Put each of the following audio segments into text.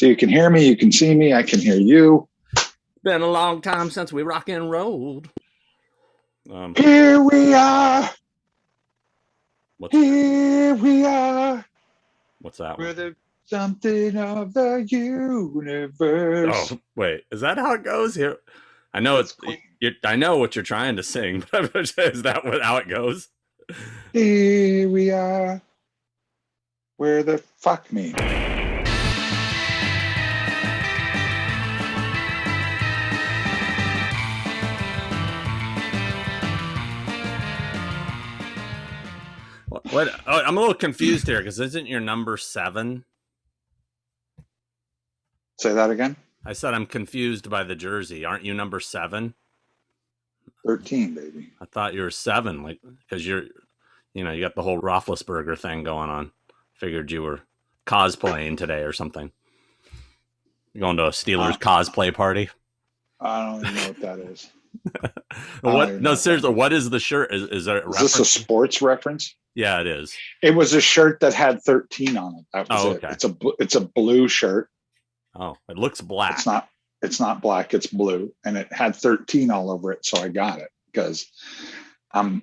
So you can hear me, you can see me, I can hear you. Been a long time since we rock and rolled. Here we are. Here we are. What's that We're one? the something of the universe. Oh, wait. Is that how it goes here? I know I know what you're trying to sing, but is that how it goes? Here we are. Where the fuck me? What? Oh, I'm a little confused here because isn't your number 7? Say that again? I said I'm confused by the jersey. Aren't you number 7? 13, baby. I thought you were 7, like because you got the whole Roethlisberger thing going on. Figured you were cosplaying today or something. You're going to a Steelers cosplay party. I don't even know what that is. What? No, seriously. What is the shirt? Is this a sports reference? Yeah, it is. It was a shirt that had 13 on it. That was okay. It's a blue shirt. Oh, it looks black. It's not black. It's blue, and it had 13 all over it. So I got it because I'm,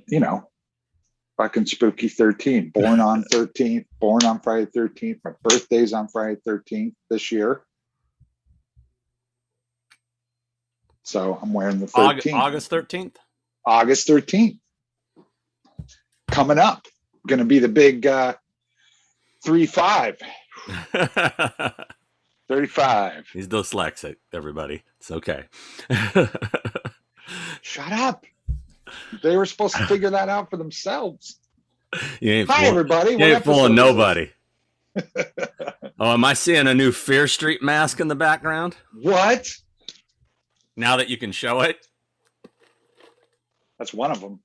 fucking spooky 13. Born on 13th. Born on Friday 13th. My birthday's on Friday 13th this year. So I'm wearing the 13th. August 13th? August 13th. Coming up. Going to be the big 3-5. 35. He's dyslexic, everybody. It's okay. Shut up. They were supposed to figure that out for themselves. Hi, everybody. You ain't fooling nobody. Oh, am I seeing a new Fear Street mask in the background? What? Now that you can show it? That's one of them.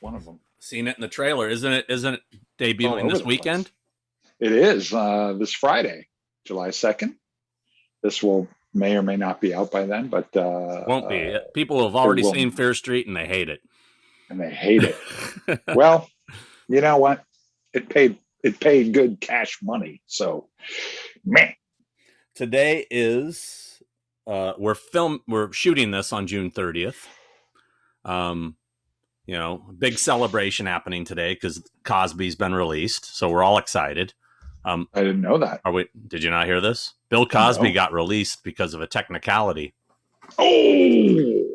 One of them. Seen it in the trailer. Isn't it debuting this weekend? It is this Friday, July 2nd. This may or may not be out by then, but won't be. People have already seen Fear Street and they hate it. And they hate it. Well, you know what? It paid good cash money. So, man. Today is we're shooting this on June 30th. Big celebration happening today because Cosby's been released, so we're all excited. I didn't know that. Did you not hear this? Bill Cosby got released because of a technicality. Oh,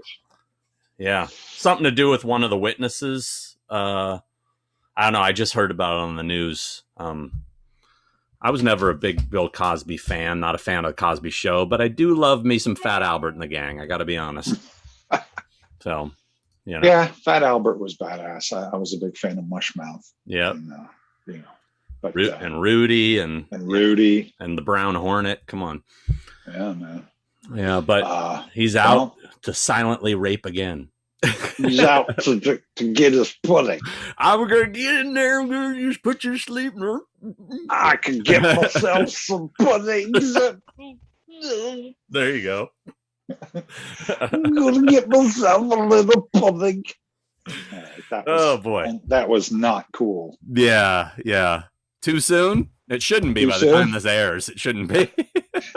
yeah, something to do with one of the witnesses. I don't know. I just heard about it on the news. I was never a big Bill Cosby fan, not a fan of the Cosby Show, but I do love me some Fat Albert and the gang. I got to be honest. So. Yeah, Fat Albert was badass. I was a big fan of Mushmouth. Yeah, but and Rudy and Rudy and the Brown Hornet. Come on. Yeah, man. Yeah, but he's out to silently rape again. He's out to get his pudding. I'm gonna get in there. I'm gonna just put you to sleep. I can get myself some puddings. There you go. I'm gonna get myself a little pudding. Boy, that was not cool. Yeah. Too soon? It shouldn't be. The time this airs. It shouldn't be.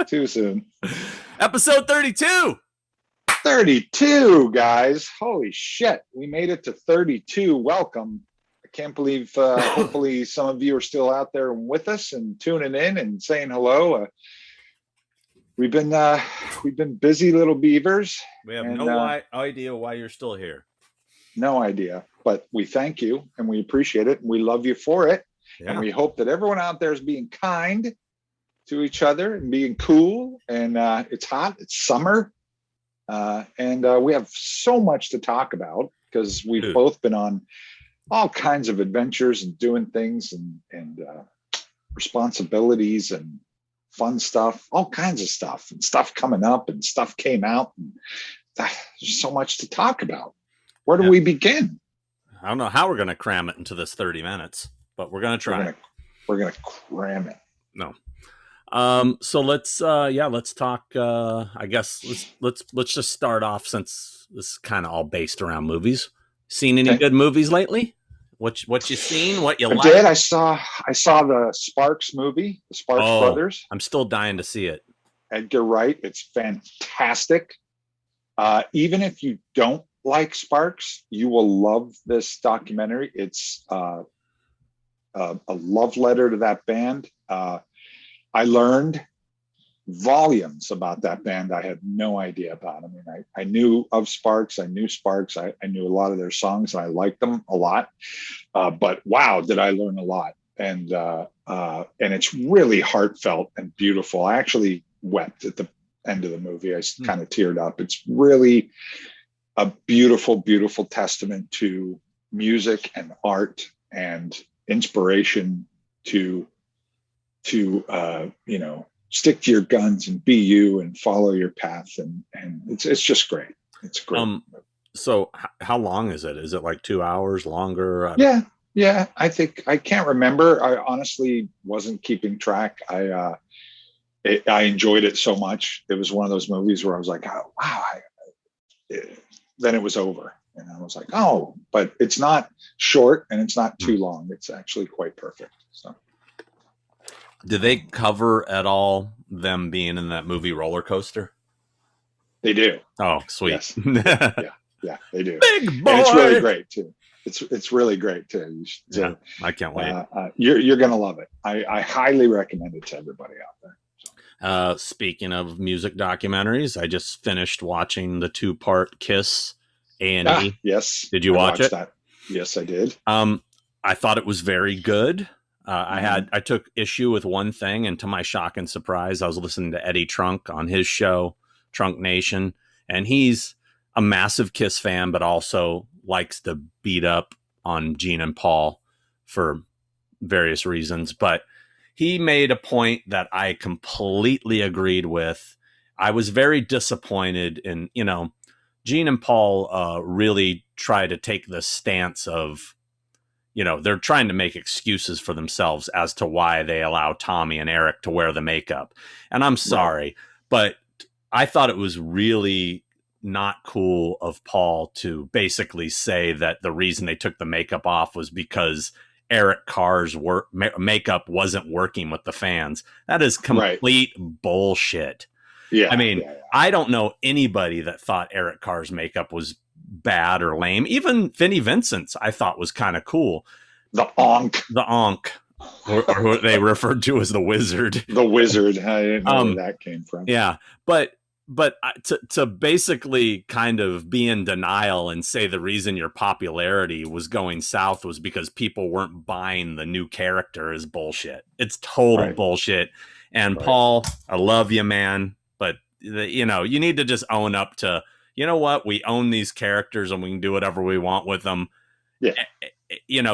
Too soon. Episode 32. 32, guys. Holy shit. We made it to 32. Welcome. I can't believe hopefully some of you are still out there with us and tuning in and saying hello. We've been busy little beavers. We have no idea why you're still here. No idea, but we thank you and we appreciate it. And we love you for it. Yeah. And we hope that everyone out there is being kind to each other and being cool. And it's hot. It's summer. And we have so much to talk about because we've both been on all kinds of adventures and doing things and responsibilities and fun stuff, all kinds of stuff, and stuff coming up and stuff came out. And there's so much to talk about. Where do we begin? I don't know how we're going to cram it into this 30 minutes, but we're going to try. We're going to cram it. No. So let's talk. I guess let's just start off since this is kind of all based around movies. Seen any good movies lately? What you seen? What you I like? did. I saw the Sparks movie, the Sparks Brothers. I'm still dying to see it. Edgar Wright. It's fantastic. Even if you don't like Sparks, you will love this documentary. It's a love letter to that band. I learned volumes about that band I had no idea about. I mean, I knew of Sparks. I knew Sparks. I knew a lot of their songs. And I liked them a lot. But wow, did I learn a lot. And it's really heartfelt and beautiful. I actually wept at the end of the movie. I kind of teared up. It's really a beautiful, beautiful testament to music and art and inspiration to stick to your guns and be you and follow your path. And it's just great. It's great. So how long is it? Is it like 2 hours longer? Yeah. I think, I can't remember. I honestly wasn't keeping track. I enjoyed it so much. It was one of those movies where I was like, oh, wow. Then it was over. And I was like, oh, but it's not short and it's not too long. It's actually quite perfect. So. Do they cover at all them being in that movie Roller Coaster? They do. Oh, sweet. Yes. yeah, they do. Big boy. And it's really great too. It's really great too. I can't wait. You're gonna love it. I highly recommend it to everybody out there. Speaking of music documentaries, I just finished watching the 2-part Kiss A&E. Yes. Did you watch it? That. Yes, I did. I thought it was very good. I took issue with one thing, and to my shock and surprise, I was listening to Eddie Trunk on his show, Trunk Nation, and he's a massive Kiss fan, but also likes to beat up on Gene and Paul for various reasons. But he made a point that I completely agreed with. I was very disappointed in, Gene and Paul really try to take the stance of, they're trying to make excuses for themselves as to why they allow Tommy and Eric to wear the makeup. And I'm sorry, but I thought it was really not cool of Paul to basically say that the reason they took the makeup off was because Eric Carr's makeup wasn't working with the fans. That is complete bullshit. Yeah. I mean, I don't know anybody that thought Eric Carr's makeup was bad or lame. Even Vinnie Vincent's I thought was kind of cool. The Onk, or who they referred to as the Wizard. The Wizard. I didn't know where that came from. Yeah, but to basically kind of be in denial and say the reason your popularity was going south was because people weren't buying the new character is bullshit. It's total bullshit. And Paul, I love you, man, but you need to just own up to, you know what? We own these characters and we can do whatever we want with them. Yeah.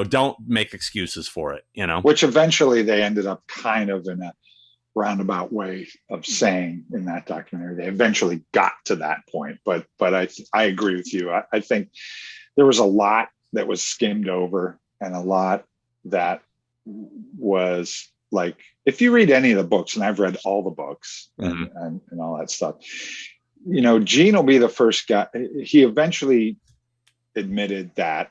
Don't make excuses for it, Which eventually they ended up kind of in a roundabout way of saying in that documentary. They eventually got to that point. But I agree with you. I think there was a lot that was skimmed over and a lot that was like, if you read any of the books, and I've read all the books and all that stuff, Gene will be the first guy. He eventually admitted that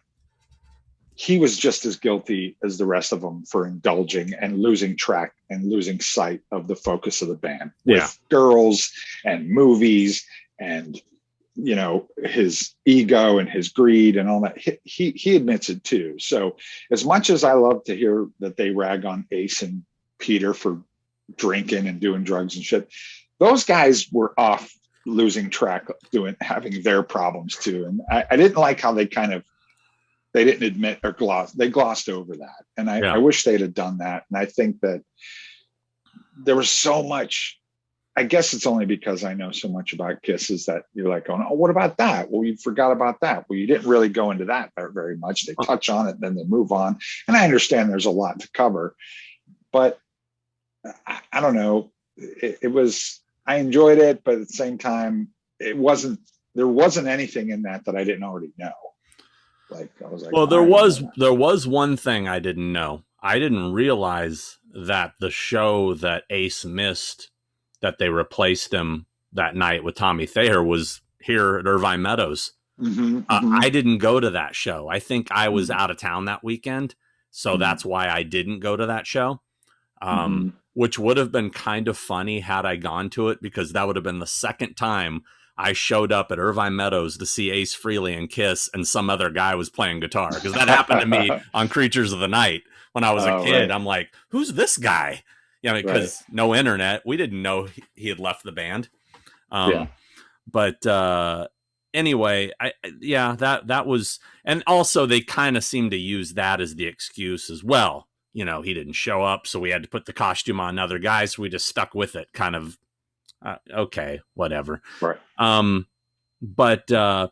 he was just as guilty as the rest of them for indulging and losing track and losing sight of the focus of the band with girls and movies and, his ego and his greed and all that. He admits it too. So as much as I love to hear that they rag on Ace and Peter for drinking and doing drugs and shit, those guys were off losing track, having their problems too. And I didn't like how they didn't admit or glossed over that. And I wish they'd have done that. And I think that there was so much, I guess it's only because I know so much about Kiss is that you're like going, oh, what about that? Well, you forgot about that. Well, you didn't really go into that very much. They touch on it, then they move on. And I understand there's a lot to cover, but I don't know. It was, I enjoyed it, but at the same time, there wasn't anything in that I didn't already know. Like, I was like, well, there was one thing I didn't know. I didn't realize that the show that Ace missed, that they replaced him that night with Tommy Thayer, was here at Irvine Meadows. I didn't go to that show. I think I was out of town that weekend, so that's why I didn't go to that show. Which would have been kind of funny had I gone to it, because that would have been the second time I showed up at Irvine Meadows to see Ace Frehley and Kiss, and some other guy was playing guitar, because that happened to me on Creatures of the Night when I was a kid. Right. I'm like, who's this guy? You know, because no internet, we didn't know he had left the band. But anyway, that was, and also they kind of seemed to use that as the excuse as well. You know, he didn't show up, so we had to put the costume on other guys. So we just stuck with it, kind of. Okay, whatever. Right. But I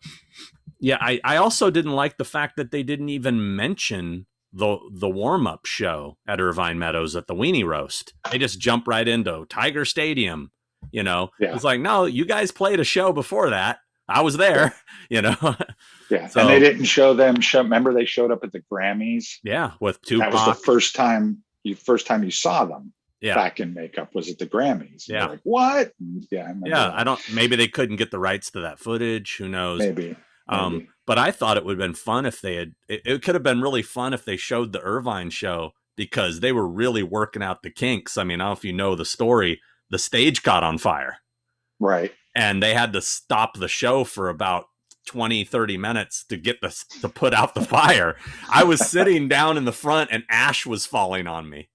also didn't like the fact that they didn't even mention the warm up show at Irvine Meadows at the Weenie Roast. They just jump right into Tiger Stadium. You know, it's like, no, you guys played a show before that. I was there. You know. Yeah, so, and they didn't show them. Remember, they showed up at the Grammys. Yeah, with Tupac. That was the first time you saw them. Back in makeup was at the Grammys. Yeah. Like, what? I don't. Maybe they couldn't get the rights to that footage. Who knows? Maybe. But I thought it would have been fun if they had. It could have been really fun if they showed the Irvine show, because they were really working out the kinks. I mean, I don't know if you know the story. The stage caught on fire. Right. And they had to stop the show for about 20-30 minutes to get to put out the fire. I was sitting down in the front and ash was falling on me.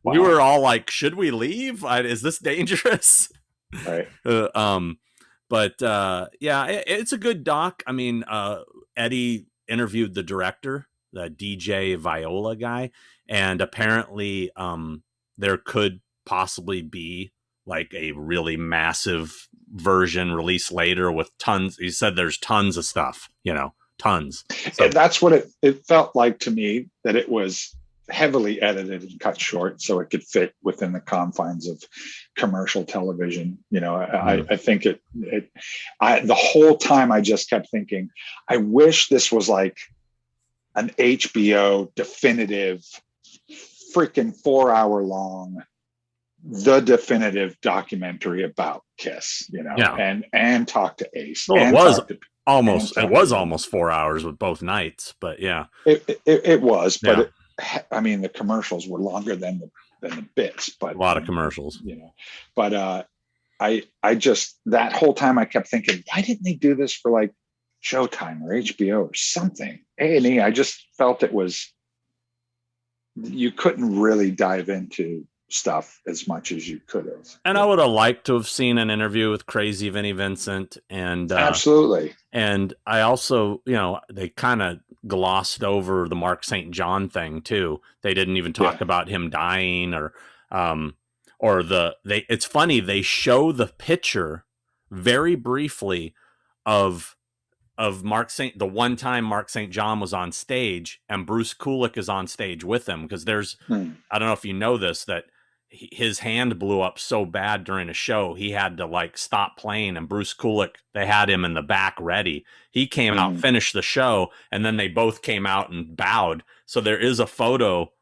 Wow. We were all like, should we leave? Is this dangerous? Right. It's a good doc. I mean, Eddie interviewed the director, the DJ Viola guy, and apparently there could possibly be like a really massive version released later with tons. He said there's tons of stuff, tons. So that's what it felt like to me, that it was heavily edited and cut short so it could fit within the confines of commercial television. I think the whole time I just kept thinking, I wish this was like an HBO definitive freaking 4-hour long, the definitive documentary about Kiss, and talk to Ace. Well, it was almost 4 hours with both nights, but yeah, it was, but the commercials were longer than the bits, but a lot of commercials, but I just, that whole time I kept thinking, why didn't they do this for like Showtime or HBO or something? A&E, I just felt you couldn't really dive into stuff as much as you could have. And I would have liked to have seen an interview with Crazy Vinnie Vincent, and absolutely. And I also, they kind of glossed over the Mark St. John thing too. They didn't even talk about him dying it's funny, they show the picture very briefly of the one time Mark St. John was on stage and Bruce Kulick is on stage with him, because there's I don't know if you know this, that his hand blew up so bad during a show he had to like stop playing, and Bruce Kulick, they had him in the back ready. He came out, finished the show, and then they both came out and bowed. So there is a photo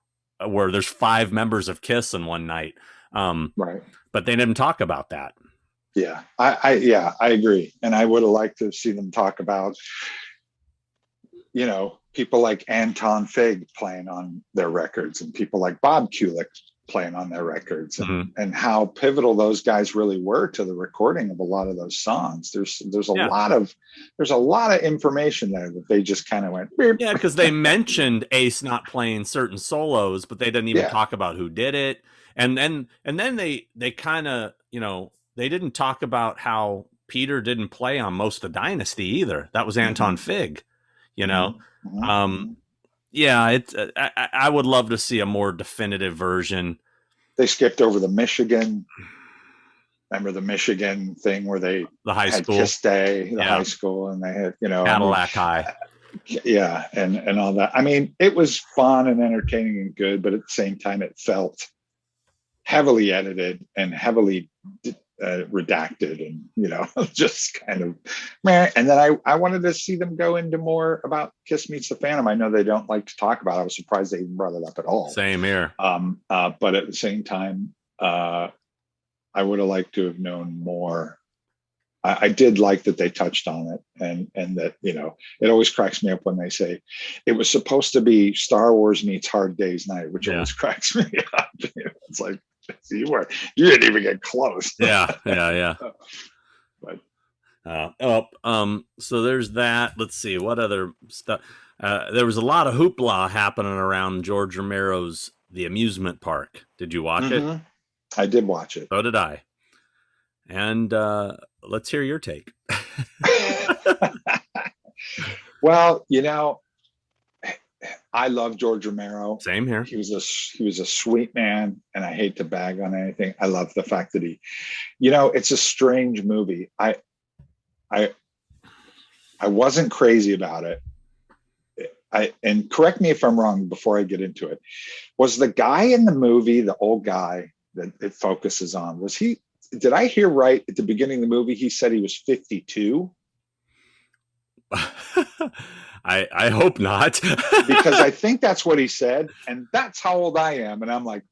where there's 5 members of Kiss in one night. Right. But they didn't talk about that. Yeah, I agree. And I would have liked to see them talk about, people like Anton Fig playing on their records, and people like Bob Kulick playing on their records, and how pivotal those guys really were to the recording of a lot of those songs. There's a lot of information there that they just kind of went, beep. Yeah, because they mentioned Ace not playing certain solos, but they didn't even talk about who did it. And then they kind of, they didn't talk about how Peter didn't play on most of Dynasty either. That was Anton Fig, I would love to see a more definitive version. They skipped over the Michigan. Remember the Michigan thing where the high had school Kiss Day, high school, and they had, Cadillac High. Yeah, and all that. I mean, it was fun and entertaining and good, but at the same time, it felt heavily edited and heavily redacted, and just kind of meh. And then I wanted to see them go into more about Kiss Meets the Phantom. I know they don't like to talk about it. I was surprised they even brought it up at all. Same here. But at the same time, I would have liked to have known more I did like that they touched on it, and that, you know, it always cracks me up when they say it was supposed to be Star Wars meets Hard Day's Night, which always cracks me up. It's like you didn't even get close. Yeah. But so there's that. Let's see what other stuff. There was a lot of hoopla happening around George Romero's The Amusement Park. Did you watch it? I did watch it. So did I. And let's hear your take. Well, you know, I love George Romero. Same here. He was a sweet man, and I hate to bag on anything. I love the fact that he, you know, it's a strange movie. I wasn't crazy about it. And correct me if I'm wrong before I get into it. Was the guy in the movie, the old guy that it focuses on, was he? Did I hear right at the beginning of the movie? He said he was 52. I hope not. Because I think that's what he said, and that's how old I am. And I'm like,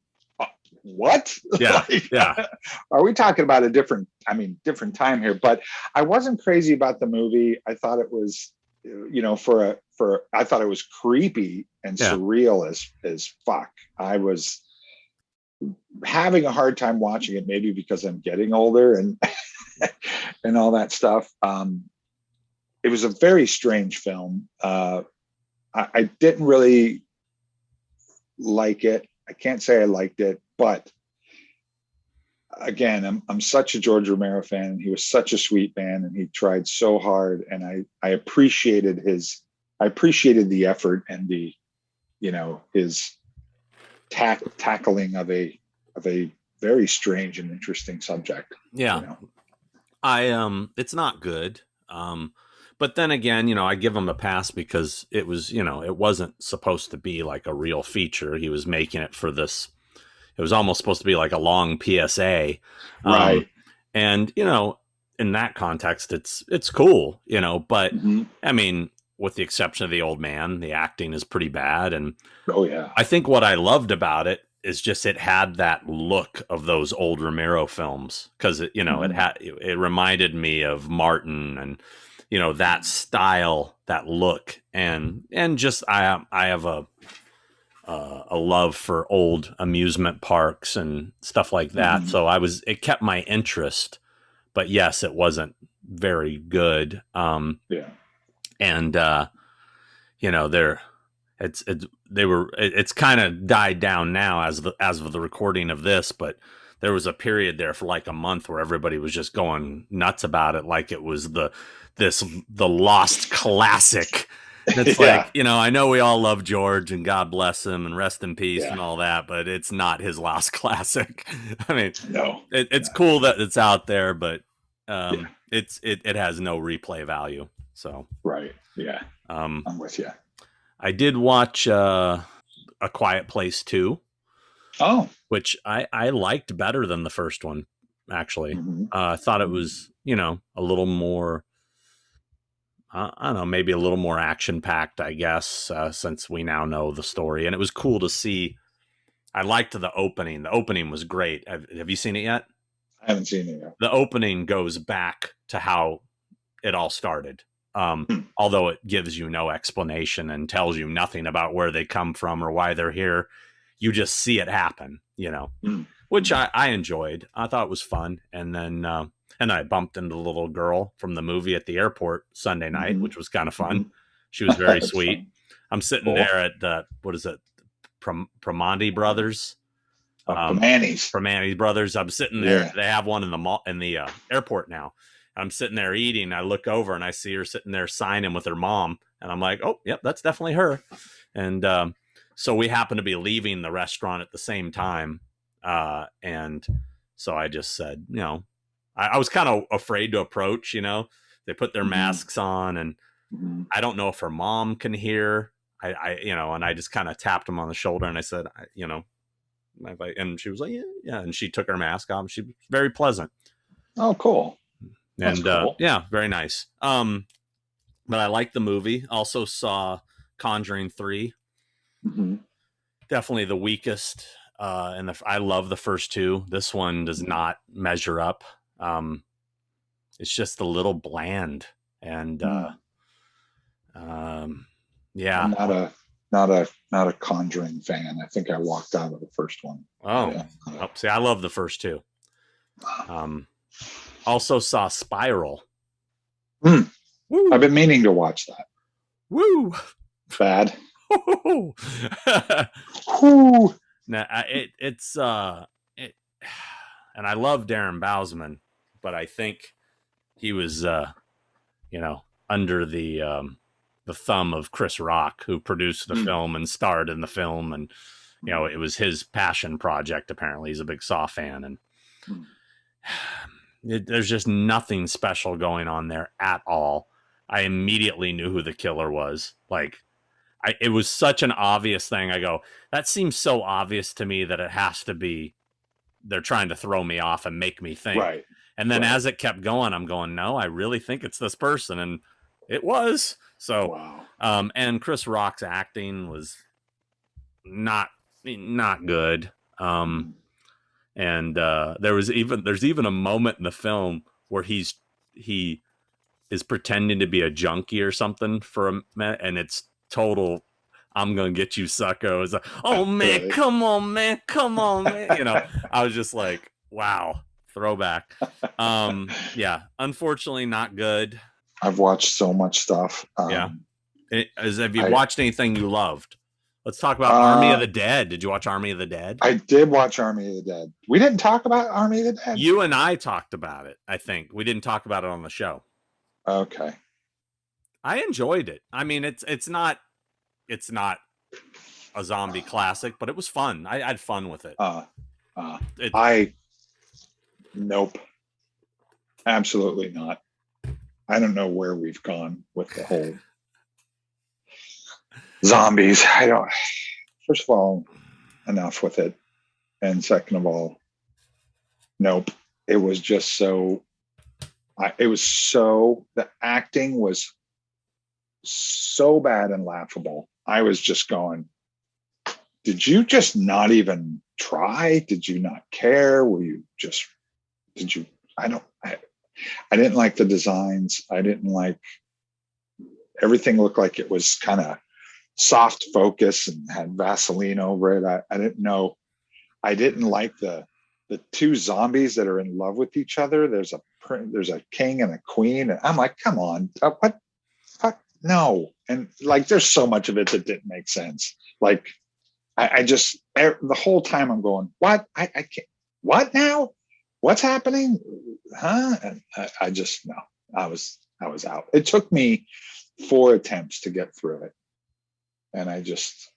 what? Yeah, like, yeah. Are we talking about a different time here? But I wasn't crazy about the movie. I thought it was, you know, I thought it was creepy and surreal as fuck. I was having a hard time watching it, maybe because I'm getting older and and all that stuff. It was a very strange film. I didn't really like it. I can't say I liked it, but again, I'm such a George Romero fan. He was such a sweet man, and he tried so hard. And I appreciated the effort and the, you know, his tackling of a very strange and interesting subject. Yeah, you know? It's not good. But then again, you know, I give him a pass because it was, you know, it wasn't supposed to be like a real feature. He was making it for this. It was almost supposed to be like a long PSA. Right. And, you know, in that context, it's cool, you know, but I mean, with the exception of the old man, the acting is pretty bad. And I think what I loved about it is just it had that look of those old Romero films, because it, you know, it reminded me of Martin and, you know, that style, that look, and just I have a love for old amusement parks and stuff like that. So it kept my interest, but yes, it wasn't very good. And you know, it's kind of died down now as of the recording of this, but there was a period there for like a month where everybody was just going nuts about it, like it was the lost classic. It's like, you know, I know we all love George and God bless him and rest in peace and all that, but it's not his lost classic. I mean, no, it's cool that it's out there, but it has no replay value. So right, yeah, I'm with you. I did watch A Quiet Place 2. Oh, which I liked better than the first one, actually. I thought it was, you know, a little more, I don't know, maybe a little more action packed, I guess, since we now know the story. And it was cool to see. I liked the opening. The opening was great. Have you seen it yet? I haven't seen it yet. The opening goes back to how it all started. Although it gives you no explanation and tells you nothing about where they come from or why they're here. You just see it happen, you know, which I enjoyed. I thought it was fun. And then I bumped into the little girl from the movie at the airport Sunday night, which was kind of fun. She was very sweet. Fun. I'm sitting there at the, what is it? Primanti Brothers. Primanti Brothers. I'm sitting there. Yeah. They have one in the mall, in the airport now. I'm sitting there eating. I look over and I see her sitting there signing with her mom. And I'm like, oh, yep, that's definitely her. And so we happen to be leaving the restaurant at the same time. And so I just said, you know, I was kind of afraid to approach, you know, they put their masks on and I don't know if her mom can hear. I you know, and I just kind of tapped him on the shoulder and I said, you know, and she was like, yeah. And she took her mask off. She was very pleasant. Oh, cool. That's cool. Yeah, very nice. But I liked the movie. Also saw Conjuring 3. Definitely the weakest. And I love the first two. This one does not measure up. it's just a little bland. And yeah, I'm not a Conjuring fan. I think I walked out of the first one. See, I love the first two. Also saw Spiral. I've been meaning to watch that. Woo! Bad. Now it's and I love Darren Bousman, but I think he was under the thumb of Chris Rock, who produced the film and starred in the film, and it was his passion project. Apparently, he's a big Saw fan, and there's just nothing special going on there at all. I immediately knew who the killer was. Like, it was such an obvious thing. I go, that seems so obvious to me that it has to be, they're trying to throw me off and make me think. Right. And then as it kept going, I'm going, no, I really think it's this person. And it was. So, wow. And Chris Rock's acting was not good. And there's even a moment in the film where he is pretending to be a junkie or something for a minute, and it's total, I'm gonna get you, sucker. It was like, oh man, come on, man. I was just like, wow, throwback. Yeah, unfortunately not good. I've watched so much stuff. Have you watched anything you loved? Let's talk about Army of the Dead. Did you watch Army of the Dead? I did watch Army of the Dead. We didn't talk about Army of the Dead. You and I talked about it, I think. We didn't talk about it on the show. Okay. I enjoyed it. I mean, it's not a zombie classic, but it was fun. I had fun with it. Nope. Absolutely not. I don't know where we've gone with the whole zombies. First of all, enough with it. And second of all, nope. It was just the acting was so bad and laughable. I was just going, did you just not even try? Did you not care? I didn't like the designs. I didn't like, everything looked like it was kind of soft focus and had Vaseline over it. I didn't know. I didn't like the two zombies that are in love with each other. There's a king and a queen. And I'm like, come on, what? Fuck, no. And like, there's so much of it that didn't make sense. Like, I just, the whole time I'm going, what? I can't, what now? What's happening? Huh? And I just, no, I was out. It took me 4 attempts to get through it. And I was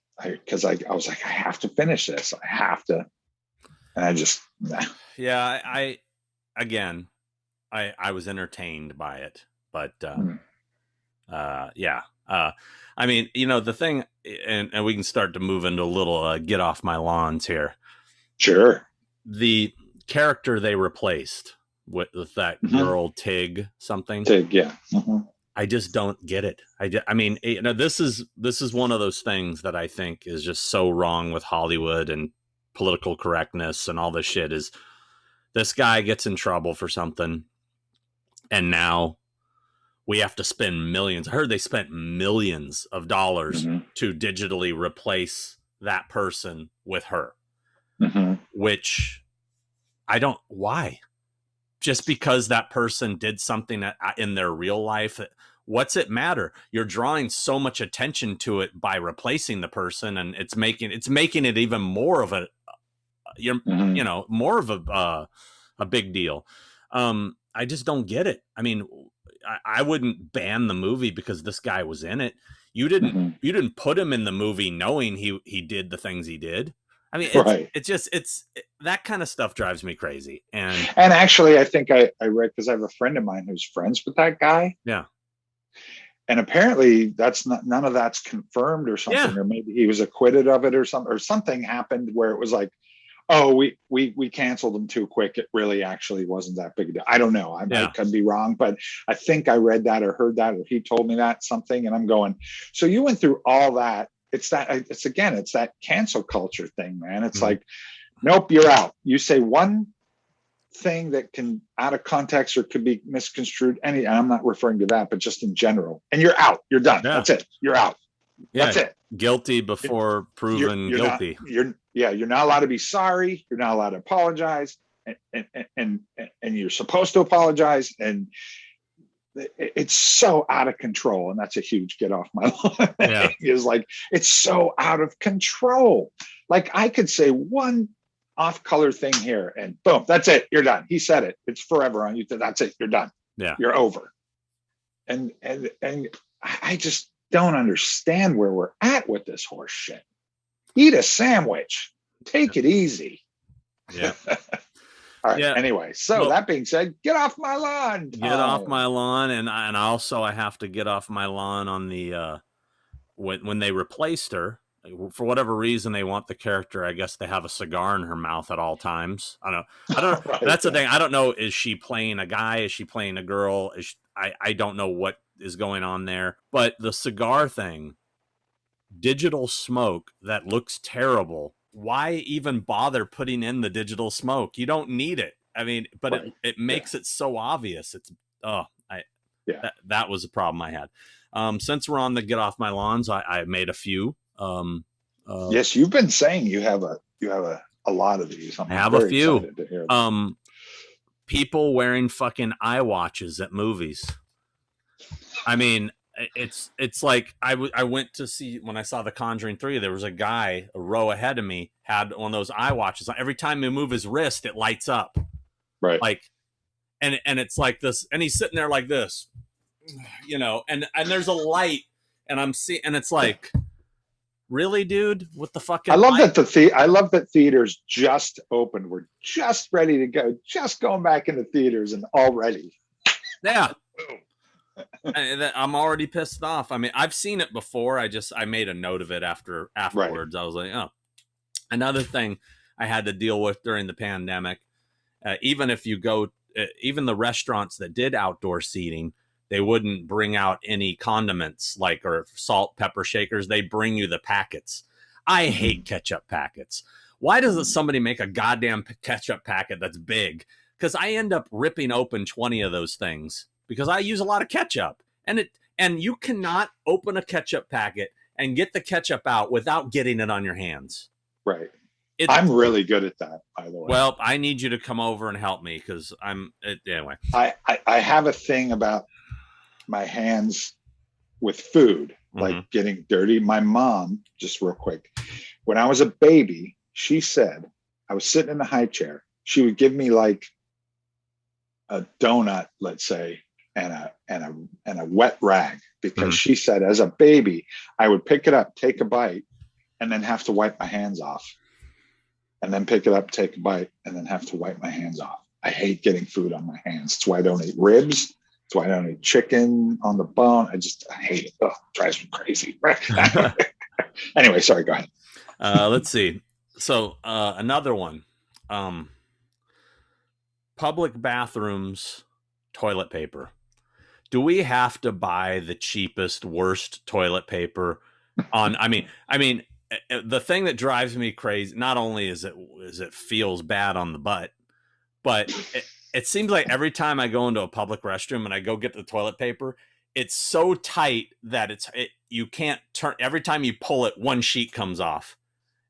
like, I have to finish this. I have to. And I just, nah. Yeah, I was entertained by it, but yeah. I mean, the thing, and we can start to move into a little get off my lawns here. Sure. The character they replaced with that girl Tig something. Tig, yeah. I just don't get it. I mean, this is one of those things that I think is just so wrong with Hollywood and political correctness and all this shit. Is this guy gets in trouble for something, and now we have to spend millions. I heard they spent millions of dollars to digitally replace that person with her, which I don't. Why? Just because that person did something in their real life, what's it matter? You're drawing so much attention to it by replacing the person, and it's making it even more of a, more of a big deal. I just don't get it. I mean, I wouldn't ban the movie because this guy was in it. You didn't put him in the movie knowing he did the things he did. I mean, it's that kind of stuff drives me crazy. And actually, I think I read, because I have a friend of mine who's friends with that guy. Yeah. And apparently none of that's confirmed or something, or maybe he was acquitted of it or something happened where it was like, oh, we canceled him too quick. It really actually wasn't that big a deal. I don't know. I could be wrong, but I think I read that or heard that, or he told me that something. And I'm going, so you went through all that. It's that cancel culture thing, man. It's like, nope, you're out. You say one thing that can out of context or could be misconstrued. I'm not referring to that, but just in general. And you're out. You're done. Yeah. That's it. You're out. Yeah. That's it. Guilty before proven you're guilty. You're not allowed to be sorry. You're not allowed to apologize. And you're supposed to apologize. And it's so out of control. And that's a huge get off my lawn. Yeah. Is like, it's so out of control. Like I could say one off-color thing here and boom, that's it. You're done. He said it. It's forever on you. That's it. You're done. Yeah. You're over. And I just don't understand where we're at with this horse shit. Eat a sandwich. Take it easy. Yeah. All right. Yeah. Anyway, so that being said, get off my lawn. Get off my lawn, and also I have to get off my lawn on the when they replaced her. For whatever reason, they want the character. I guess they have a cigar in her mouth at all times. I don't know. Right, that's the thing. I don't know. Is she playing a guy? Is she playing a girl? I don't know what is going on there. But the cigar thing, digital smoke that looks terrible. Why even bother putting in the digital smoke? You don't need it. I mean, but right. it makes it so obvious. It's that was a problem I had. Since we're on the get off my lawns, I made a few. Yes, you've been saying you have a lot of these. I have a few. People wearing fucking eye watches at movies. I mean, it's like I went to see, when I saw The Conjuring 3, there was a guy a row ahead of me had one of those eye watches. Every time he move his wrist, it lights up. Right. Like, and it's like this, and he's sitting there like this, and there's a light, and I'm seeing, and it's like, really, dude? What the fucking? I love that theaters just opened. We're just ready to go. Just going back into theaters and already. Yeah. I'm already pissed off. I mean, I've seen it before. I made a note of it afterwards. Right. I was like, oh. Another thing I had to deal with during the pandemic, even if you go, even the restaurants that did outdoor seating, they wouldn't bring out any condiments or salt, pepper shakers. They bring you the packets. I hate ketchup packets. Why doesn't somebody make a goddamn ketchup packet that's big? Because I end up ripping open 20 of those things because I use a lot of ketchup. And you cannot open a ketchup packet and get the ketchup out without getting it on your hands. Right. I'm really good at that, by the way. Well, I need you to come over and help me because anyway. I have a thing about my hands with food, like getting dirty. My mom, just real quick, when I was a baby, she said, I was sitting in a high chair. She would give me like a donut, let's say, and a wet rag, because she said as a baby, I would pick it up, take a bite, and then have to wipe my hands off. And then pick it up, take a bite, and then have to wipe my hands off. I hate getting food on my hands. That's why I don't eat ribs. That's why I don't eat chicken on the bone. I hate it. Oh, it drives me crazy. Anyway, sorry, go ahead. Let's see. So another one. Public bathrooms, toilet paper. Do we have to buy the cheapest, worst toilet paper I mean, the thing that drives me crazy, not only is it feels bad on the butt, but it seems like every time I go into a public restroom and I go get the toilet paper, it's so tight that you can't turn. Every time you pull it, one sheet comes off.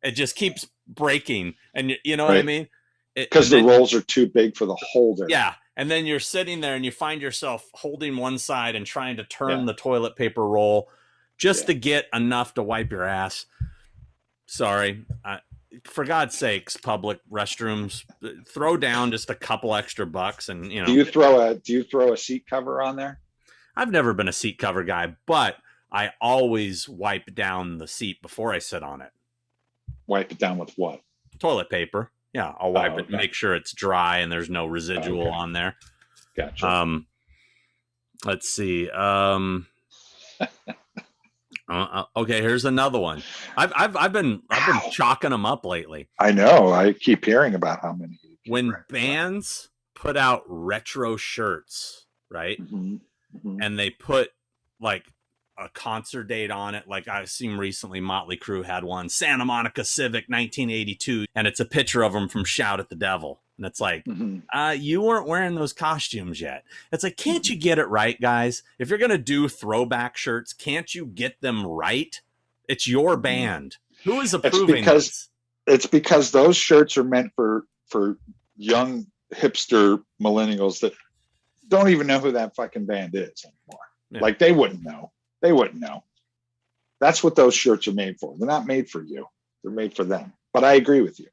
It just keeps breaking, and you know what I mean? Because the rolls are too big for the holder. Yeah, and then you're sitting there and you find yourself holding one side and trying to turn the toilet paper roll just to get enough to wipe your ass. Sorry. For God's sakes, public restrooms, throw down just a couple extra bucks, and Do you throw a seat cover on there? I've never been a seat cover guy, but I always wipe down the seat before I sit on it. Wipe it down with what? Toilet paper. Yeah, I'll wipe it, make sure it's dry and there's no residual on there. Gotcha. Let's see. Okay, here's another one. I've been chalking them up lately. I know. I keep hearing about how many. When bands put out retro shirts, right? And they put like a concert date on it. Like I've seen recently, Motley Crue had one, Santa Monica Civic 1982, and it's a picture of them from Shout at the Devil. And it's like, Mhm. you weren't wearing those costumes yet. It's like, can't you get it right, guys? If you're going to do throwback shirts, can't you get them right? It's your band. Who is approving this? It's because those shirts are meant for young hipster millennials that don't even know who that fucking band is anymore. Yeah. Like they wouldn't know. That's what those shirts are made for. They're not made for you. They're made for them. But I agree with you.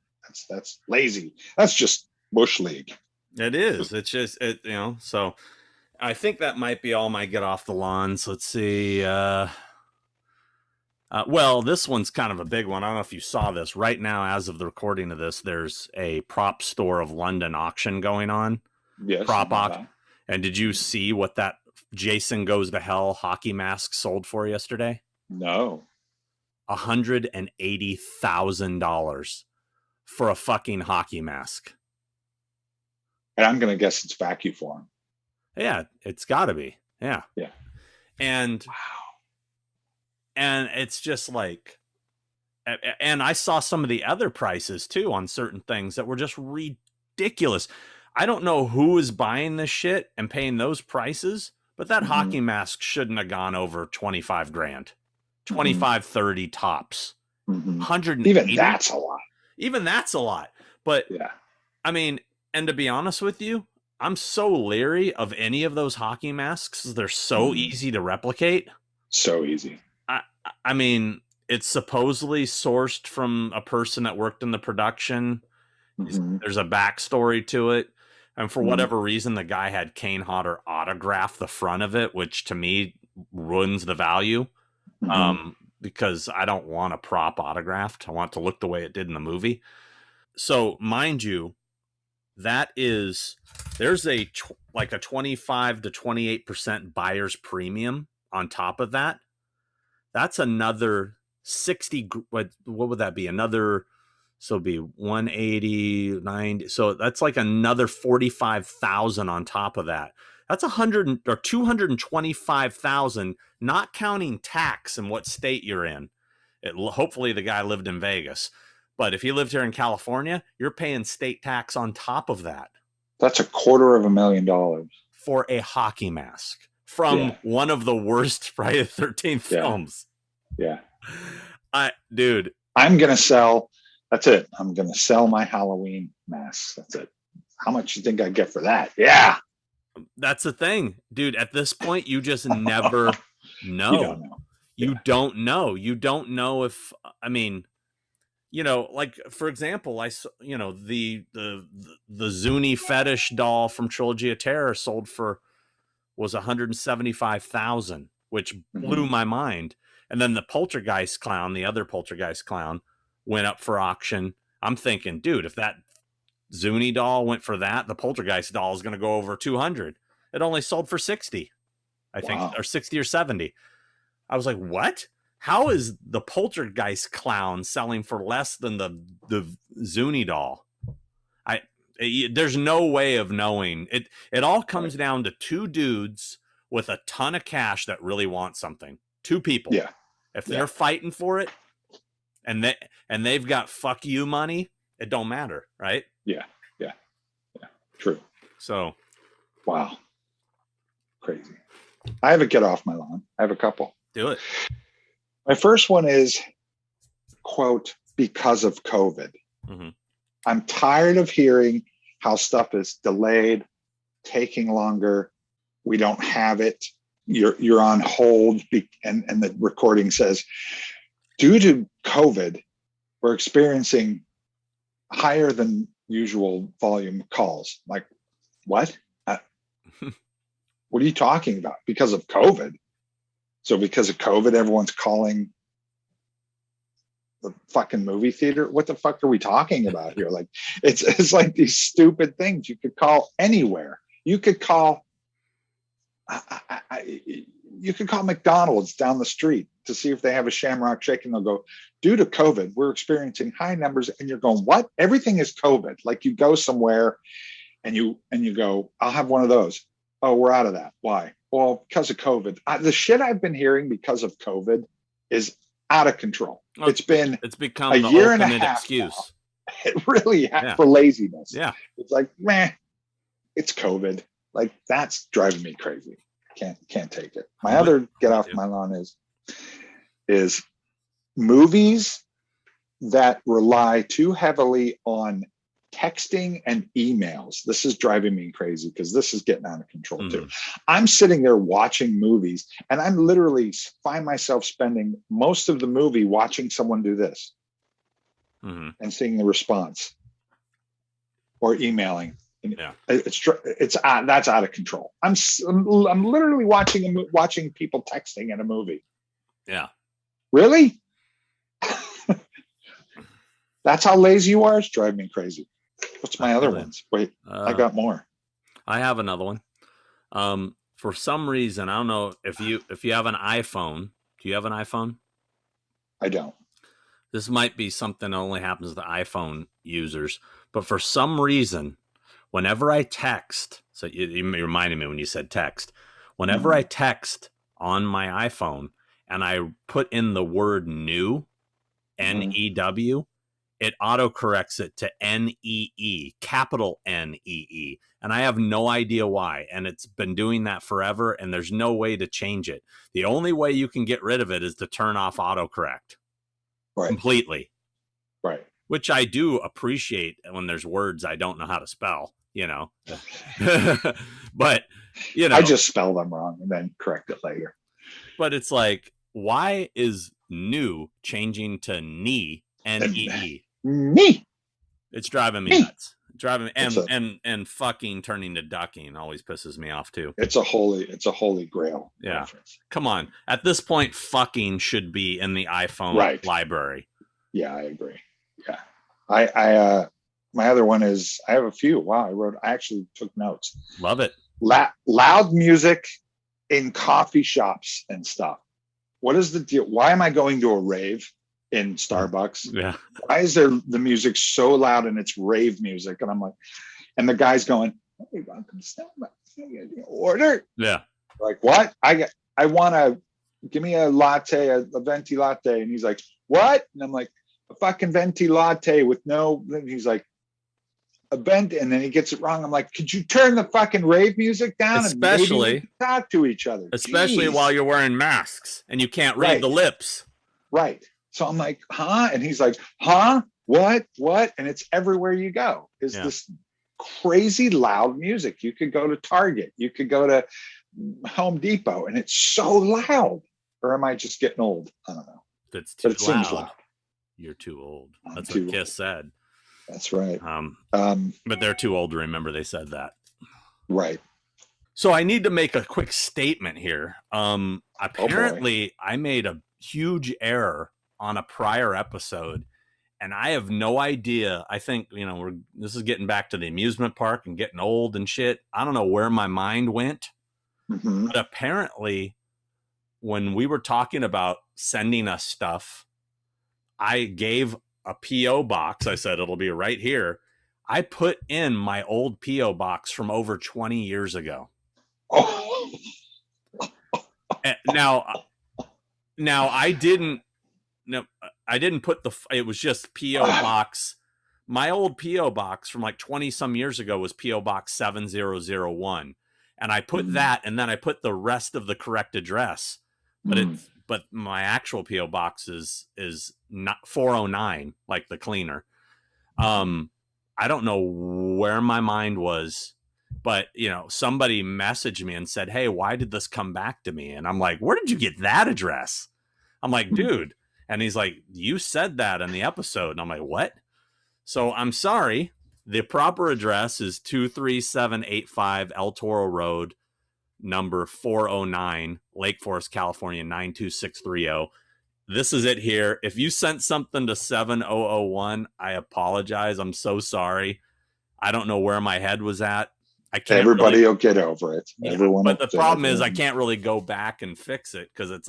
That's lazy. That's just Bush League. It is. It's just so I think that might be all my get off the lawns. Let's see. Well, this one's kind of a big one. I don't know if you saw this. Right now, as of the recording of this, there's a prop store of London auction going on. Yes. Prop auction. And did you see what that Jason Goes to Hell hockey mask sold for yesterday? No. $180,000 for a fucking hockey mask. And I'm going to guess it's vacuum form. Yeah, it's got to be. Yeah. Yeah. And wow. And it's just like, and I saw some of the other prices too on certain things that were just ridiculous. I don't know who is buying this shit and paying those prices, but that hockey mask shouldn't have gone over 25 grand, 25, 30 tops, 180. Even that's a lot. But yeah, I mean, and to be honest with you, I'm so leery of any of those hockey masks. They're so easy to replicate. So easy. I mean, it's supposedly sourced from a person that worked in the production. There's a backstory to it. And for whatever reason, the guy had Kane Hodder autograph the front of it, which to me ruins the value. Because I don't want a prop autographed. I want it to look the way it did in the movie. So mind you, there's a 25 to 28% buyer's premium on top of that. That's another 60. What would that be? So it'd be 180, 90. So that's like another 45,000 on top of that. That's 100 or 225,000, not counting tax and what state you're in. Hopefully the guy lived in Vegas, but if you lived here in California, you're paying state tax on top of that. That's $250,000 for a hockey mask from one of the worst Friday the 13th films. Yeah. Dude, I'm going to sell. That's it. I'm going to sell my Halloween mask. That's it. How much you think I get for that? Yeah. That's the thing, dude. At this point, you just never know. You don't know. You don't know if, I mean, like for example, the Zuni fetish doll from Trilogy of Terror sold for was 175,000, which blew my mind. And then the poltergeist clown, the other poltergeist clown, went up for auction. I'm thinking, dude, if that Zuni doll went for that, the poltergeist doll is going to go over 200. It only sold for 60, I think, or 60 or 70. I was like, what? How is the poltergeist clown selling for less than the Zuni doll? There's no way of knowing. It all comes down to two dudes with a ton of cash that really want something. Two people. Yeah. If they're fighting for it and they've got fuck you money, it don't matter, right? Yeah. True. So, wow. Crazy. I have a get off my lawn. I have a couple. Do it. My first one is, quote, because of COVID. I'm tired of hearing how stuff is delayed, taking longer. We don't have it. You're on hold. And the recording says, due to COVID, we're experiencing higher than usual volume calls. Like, what? What are you talking about? Because of COVID. So because of COVID, everyone's calling the fucking movie theater. What the fuck are we talking about here? Like, it's like these stupid things. You could call anywhere. You could call, you could call McDonald's down the street to see if they have a Shamrock Shake, and they'll go, due to COVID, we're experiencing high numbers. And you're going, what? Everything is COVID. Like, you go somewhere and you go, I'll have one of those. Oh, we're out of that. Why? Well, because of COVID. The shit I've been hearing because of COVID is out of control. Well, it's become a year and a half excuse. It really Yeah. for laziness. Yeah. It's like, meh, it's COVID. Like that's driving me crazy. Can't take it. My other get off my lawn is movies that rely too heavily on texting and emails. This is driving me crazy because this is getting out of control too. I'm sitting there watching movies and I'm literally find myself spending most of the movie watching someone do this and seeing the response or emailing. Yeah, it's that's out of control. I'm literally watching people texting in a movie. Yeah, really? That's how lazy you are. It's driving me crazy. What's my other ones? Wait, I got more. I have another one. For some reason, I don't know if you have an iPhone. Do you have an iPhone? I don't. This might be something that only happens to iPhone users, but for some reason, whenever I text, so you reminded me when you said text, whenever I text on my iPhone and I put in the word new, N-E-W, it autocorrects it to N-E-E, capital N-E-E. And I have no idea why. And it's been doing that forever, and there's no way to change it. The only way you can get rid of it is to turn off autocorrect completely. Right. Which I do appreciate when there's words I don't know how to spell, you know. But, you know. I just spell them wrong and then correct it later. But it's like, why is new changing to knee, N-E-E? Me. It's driving me nuts. Driving me, and fucking turning to ducking always pisses me off too. It's a holy grail. Yeah. Reference. Come on. At this point, fucking should be in the iPhone library. Yeah, I agree. Yeah. I my other one is I have a few. Wow, I actually took notes. Love it. Loud music in coffee shops and stuff. What is the deal? Why am I going to a rave in Starbucks? Yeah. Why is the music so loud and it's rave music? And I'm like, and the guy's going, hey, welcome to Starbucks. Order. Yeah. Like, what? I want to give me a latte, a venti latte. And he's like, what? And I'm like, a fucking venti latte with no, and he's like, a vent, and then he gets it wrong. I'm like, could you turn the fucking rave music down especially, and maybe talk to each other? Especially while you're wearing masks and you can't read the lips. Right. So I'm like, huh? And he's like, huh? What? And it's everywhere you go. Is this crazy loud music. You could go to Target. You could go to Home Depot, and it's so loud. Or am I just getting old? I don't know. That's too loud. Seems loud. You're too old. That's what Kiss said. That's right. But they're too old to remember they said that. Right. So I need to make a quick statement here. Apparently, I made a huge error on a prior episode, and I have no idea. I think, this is getting back to the amusement park and getting old and shit. I don't know where my mind went, but apparently when we were talking about sending us stuff, I gave a P.O. box. I said, it'll be right here. I put in my old P.O. box from over 20 years ago. Oh. Now I didn't put it was just P.O. box. My old P.O. box from like 20 some years ago was P.O. box 7001. And I put that, and then I put the rest of the correct address, but my actual P.O. box is not 409, like the cleaner. I don't know where my mind was, but somebody messaged me and said, hey, why did this come back to me? And I'm like, where did you get that address? I'm like, dude. And he's like, you said that in the episode. And I'm like, what? So I'm sorry. The proper address is 23785 El Toro Road, number 409, Lake Forest, California, 92630. This is it here. If you sent something to 7001, I apologize. I'm so sorry. I don't know where my head was at. Everybody will get over it. Yeah, but the problem is I can't really go back and fix it because it's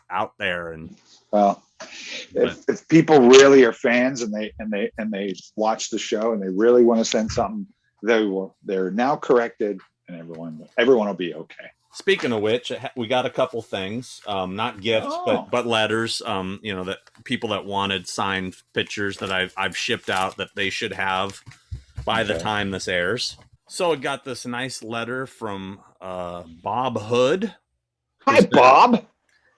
out there. And if people really are fans and they watch the show and they really want to send something, they're now corrected, and everyone will be okay. Speaking of which, we got a couple things, not gifts, but letters, that people that wanted signed pictures that I've shipped out that they should have by the time this airs. So I got this nice letter from Bob Hood. Hi, Bob.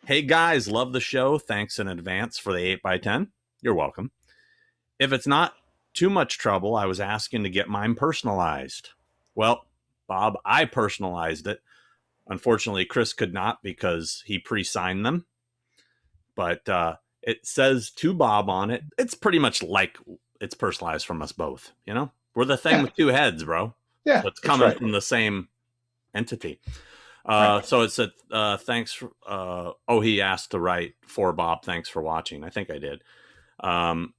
Hey guys, love the show. Thanks in advance for the 8x10. You're welcome. If it's not too much trouble, I was asking to get mine personalized. Well, Bob, I personalized it. Unfortunately, Chris could not because he pre-signed them. But it says to Bob on it. It's pretty much like it's personalized from us both. You know, we're the thing with two heads, bro. Yeah, so it's coming from the same entity. So it said, thanks. He asked to write for Bob. Thanks for watching. I think I did. And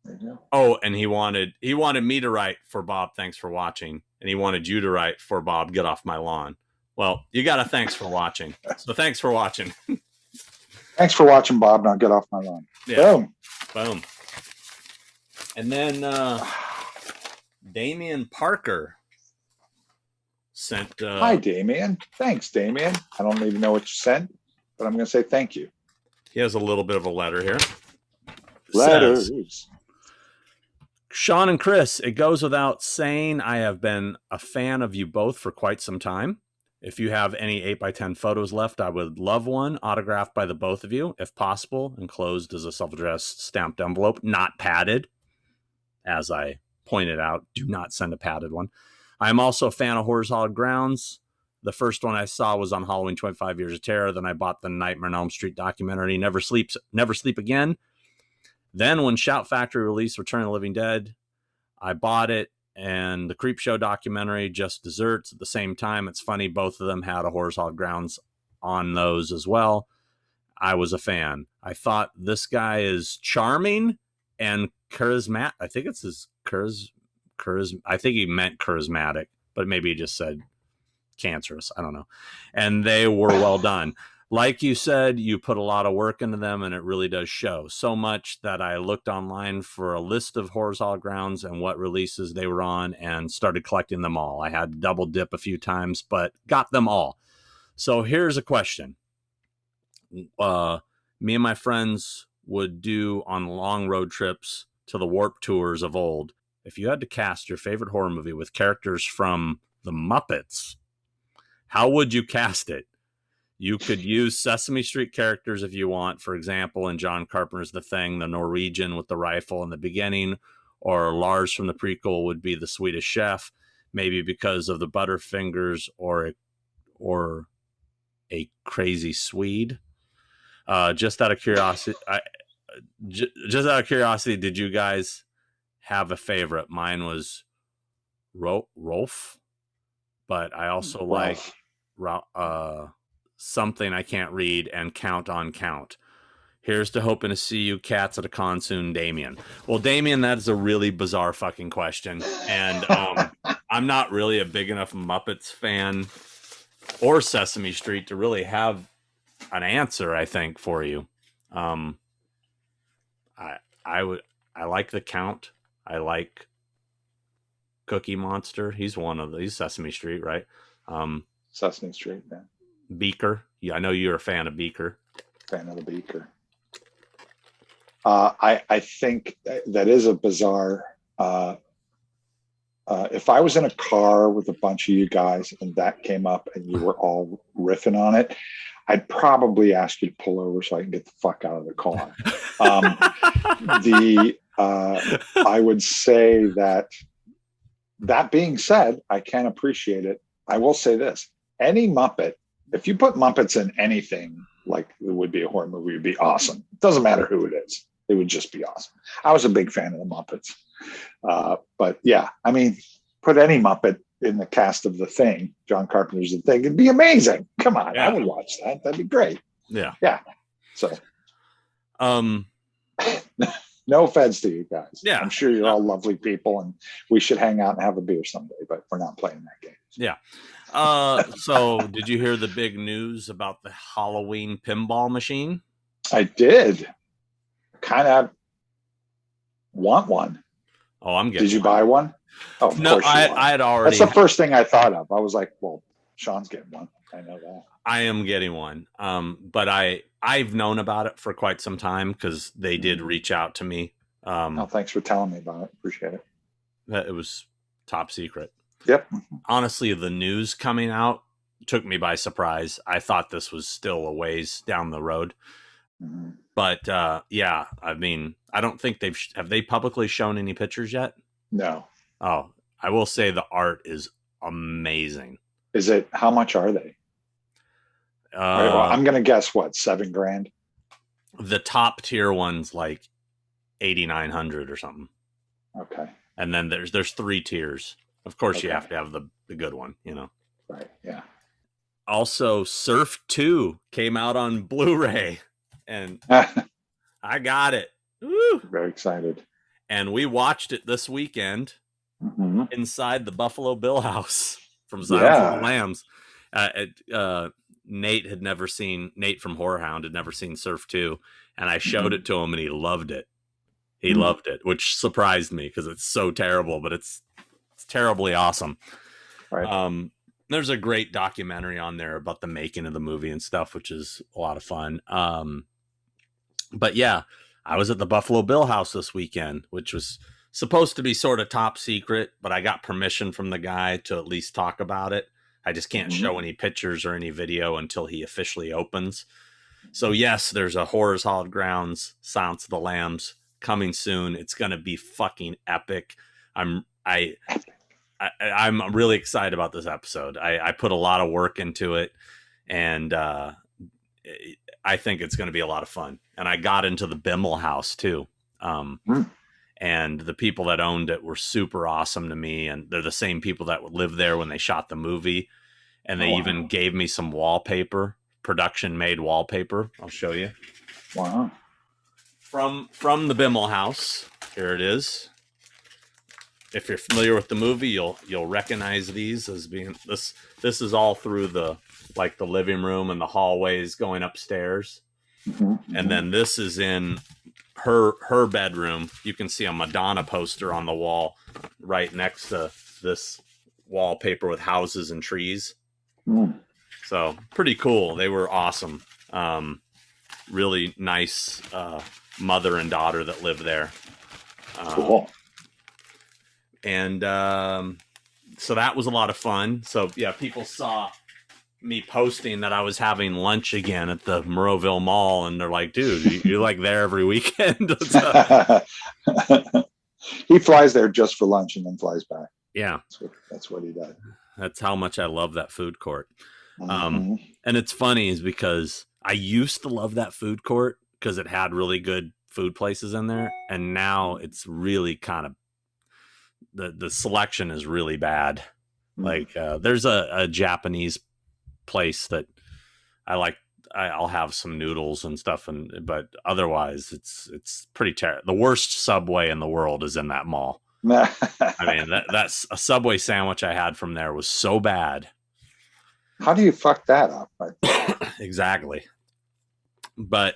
he wanted me to write for Bob. Thanks for watching. And he wanted you to write for Bob. Get off my lawn. Well, you got a thanks for watching. So thanks for watching. Thanks for watching, Bob. Now get off my lawn. Yeah. Boom. And then Damian Parker sent. Hi, Damian. Thanks, Damian. I don't even know what you sent, but I'm going to say thank you. He has a little bit of a letter here. Letters. Says, Sean and Chris, it goes without saying I have been a fan of you both for quite some time. If you have any 8x10 photos left, I would love one autographed by the both of you, if possible, enclosed as a self-addressed stamped envelope, not padded. As I pointed out, do not send a padded one. I am also a fan of Horrors Hallowed Grounds. The first one I saw was on Halloween 25 Years of Terror. Then I bought the Nightmare on Elm Street documentary, Never Sleep Again. Then when Shout Factory released Return of the Living Dead, I bought it. And the Creepshow documentary, Just Desserts, at the same time. It's funny, both of them had a Horrors Hallowed Grounds on those as well. I was a fan. I thought this guy is charming and charismatic. I think it's his I think he meant charismatic, but maybe he just said cancerous. I don't know. And they were well done. Like you said, you put a lot of work into them, and it really does show. So much that I looked online for a list of Horrors Hallowed Grounds and what releases they were on and started collecting them all. I had to double dip a few times, but got them all. So here's a question. Me and my friends would do on long road trips to the Warp Tours of old. If you had to cast your favorite horror movie with characters from the Muppets, how would you cast it? You could use Sesame Street characters if you want. For example, in John Carpenter's The Thing, the Norwegian with the rifle in the beginning, or Lars from the prequel would be the Swedish chef, maybe because of the Butterfingers or a crazy Swede. Just out of curiosity, did you guys have a favorite? Mine was Rolf, but I also like something I can't read and count on count. Here's to hoping to see you cats at a con soon, Damien. Well, Damien, that is a really bizarre fucking question. And I'm not really a big enough Muppets fan or Sesame Street to really have an answer, I think, for you. I like the Count. I like Cookie Monster. He's Sesame Street, right? Sesame Street, man. Beaker. Yeah, I know you're a fan of Beaker. Fan of the Beaker. I think that is a bizarre. If I was in a car with a bunch of you guys and that came up and you were all riffing on it, I'd probably ask you to pull over so I can get the fuck out of the car. I would say that being said, I can appreciate it. I will say this: any Muppet, if you put Muppets in anything, like it would be a horror movie, it would be awesome. It doesn't matter who it is. It would just be awesome. I was a big fan of the Muppets. But yeah, I mean, put any Muppet in the cast of The Thing, John Carpenter's The Thing, it'd be amazing. Come on, yeah. I would watch that. That'd be great. Yeah. Yeah. So, no offense to you guys. Yeah. I'm sure you're all lovely people and we should hang out and have a beer someday, but we're not playing that game. Yeah. So did you hear the big news about the Halloween pinball machine? I did. Kind of want one. Oh, I'm getting. Did you buy one? Oh, no, I had already. That's the first thing I thought of. I was like, well, Sean's getting one. I know that. I am getting one. But I've known about it for quite some time because they did reach out to me. Oh, thanks for telling me about it. Appreciate it. It was top secret. Yep. Honestly, the news coming out took me by surprise. I thought this was still a ways down the road. Mm-hmm. But yeah, I mean, I don't think have they publicly shown any pictures yet? No. Oh, I will say the art is amazing. Is it, how much are they? Right, well, I'm going to guess what, $7,000? The top tier one's like 8,900 or something. Okay. And then there's 3 tiers. Of course, you have to have the good one, you know. Right. Yeah. Also, Surf 2 came out on Blu-ray, and I got it. Woo! Very excited. And we watched it this weekend inside the Buffalo Bill House from Silence of the Lambs. Nate from Horror Hound had never seen Surf 2, and I showed it to him, and he loved it. He loved it, which surprised me because it's so terrible, but it's terribly awesome. Right. There's a great documentary on there about the making of the movie and stuff, which is a lot of fun. But yeah, I was at the Buffalo Bill House this weekend, which was supposed to be sort of top secret, but I got permission from the guy to at least talk about it. I just can't show any pictures or any video until he officially opens. So yes, there's a Horrors Hallowed Grounds, Silence of the Lambs coming soon. It's going to be fucking epic. I'm really excited about this episode. I put a lot of work into it, and I think it's going to be a lot of fun. And I got into the Bimmel house too. And the people that owned it were super awesome to me. And they're the same people that would live there when they shot the movie. And they even gave me some wallpaper, production made wallpaper. I'll show you. Wow. From the Bimmel house. Here it is. If you're familiar with the movie, you'll recognize these as being this. This is all through the living room and the hallways going upstairs. And then this is in her bedroom. You can see a Madonna poster on the wall right next to this wallpaper with houses and trees. So pretty cool. They were awesome. Really nice mother and daughter that live there. Cool. And so that was a lot of fun. So yeah, people saw me posting that I was having lunch again at the Moreauville Mall, and they're like, dude, you're like there every weekend. He flies there just for lunch and then flies back. Yeah. That's what he does. That's how much I love that food court. And it's funny is because I used to love that food court because it had really good food places in there. And now it's really kind of, the selection is really bad. Like there's a Japanese place that I like. I'll have some noodles and stuff, but otherwise it's pretty terrible. The worst Subway in the world is in that mall. I mean, that's a Subway sandwich I had from there was so bad. How do you fuck that up? Exactly. But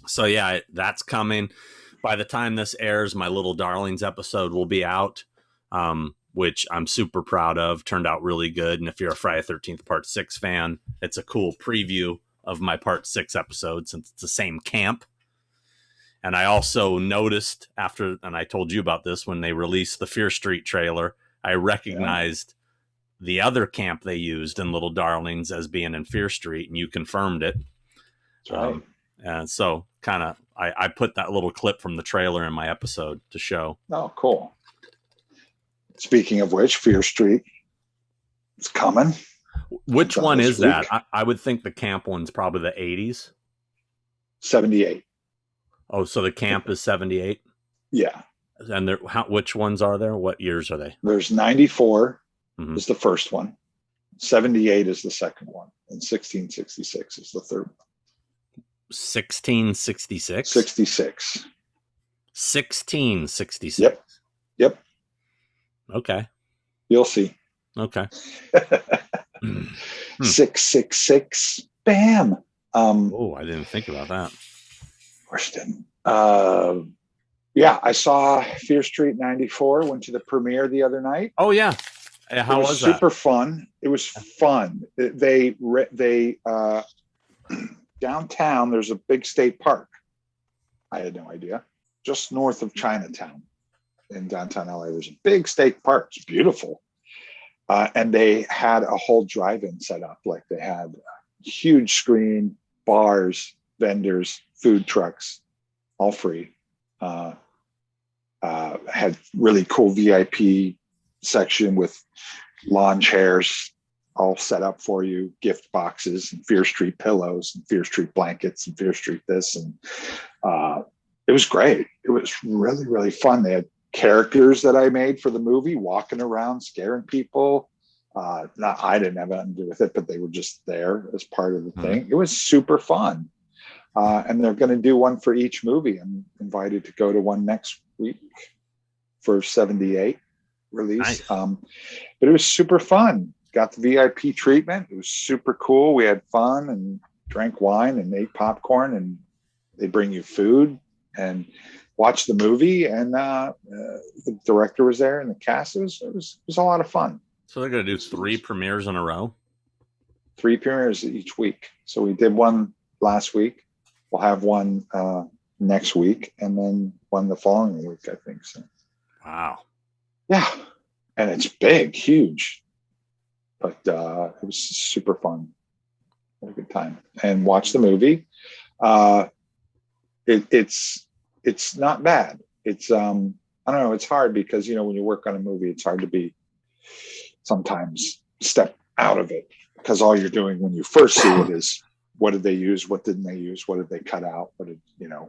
so yeah, that's coming. By the time this airs, my Little Darlings episode will be out, which I'm super proud of. Turned out really good. And if you're a Friday the 13th Part 6 fan, it's a cool preview of my Part 6 episode since it's the same camp. And I also noticed after, and I told you about this, when they released the Fear Street trailer, I recognized the other camp they used in Little Darlings as being in Fear Street, and you confirmed it. That's right. And so kind of, I put that little clip from the trailer in my episode to show. Oh, cool. Speaking of which, Fear Street is coming. Which one is that? I would think the camp one's probably the 80s. 78. Oh, so the camp is 78? Yeah. And which ones are there? What years are they? There's 94 is the first one. 78 is the second one. And 1666 is the third one. 1666? 66. 1666. Yep. Okay. You'll see. Okay. 666. Bam. Oh, I didn't think about that. Of course didn't. Yeah, I saw Fear Street 94. Went to the premiere the other night. Oh, yeah. How was that? Super fun. It was fun. They downtown, there's a big state park. I had no idea. Just north of Chinatown in downtown LA, there's a big state park. It's beautiful. And they had a whole drive-in set up. Like they had a huge screen, bars, vendors, food trucks, all free. Had really cool VIP section with lawn chairs all set up for you, gift boxes and Fear Street pillows and Fear Street blankets and Fear Street this. And it was great. It was really, really fun. They had characters that I made for the movie walking around, scaring people. I didn't have anything to do with it, but they were just there as part of the thing. It was super fun. And they're going to do one for each movie. I'm invited to go to one next week for 78 release. Nice. But it was super fun. Got the VIP treatment. It was super cool. We had fun and drank wine and ate popcorn, and they bring you food and watch the movie. And the director was there and the cast. It was a lot of fun. So they're going to do 3 premieres in a row? 3 premieres each week. So we did one last week. We'll have one next week, and then one the following week, I think. So. Wow. Yeah. And it's big, huge. But it was super fun. Had a good time. And watch the movie. It's not bad. It's I don't know, it's hard because when you work on a movie, it's hard to be sometimes step out of it, because all you're doing when you first see it is, what did they use? What didn't they use? What did they cut out? What did,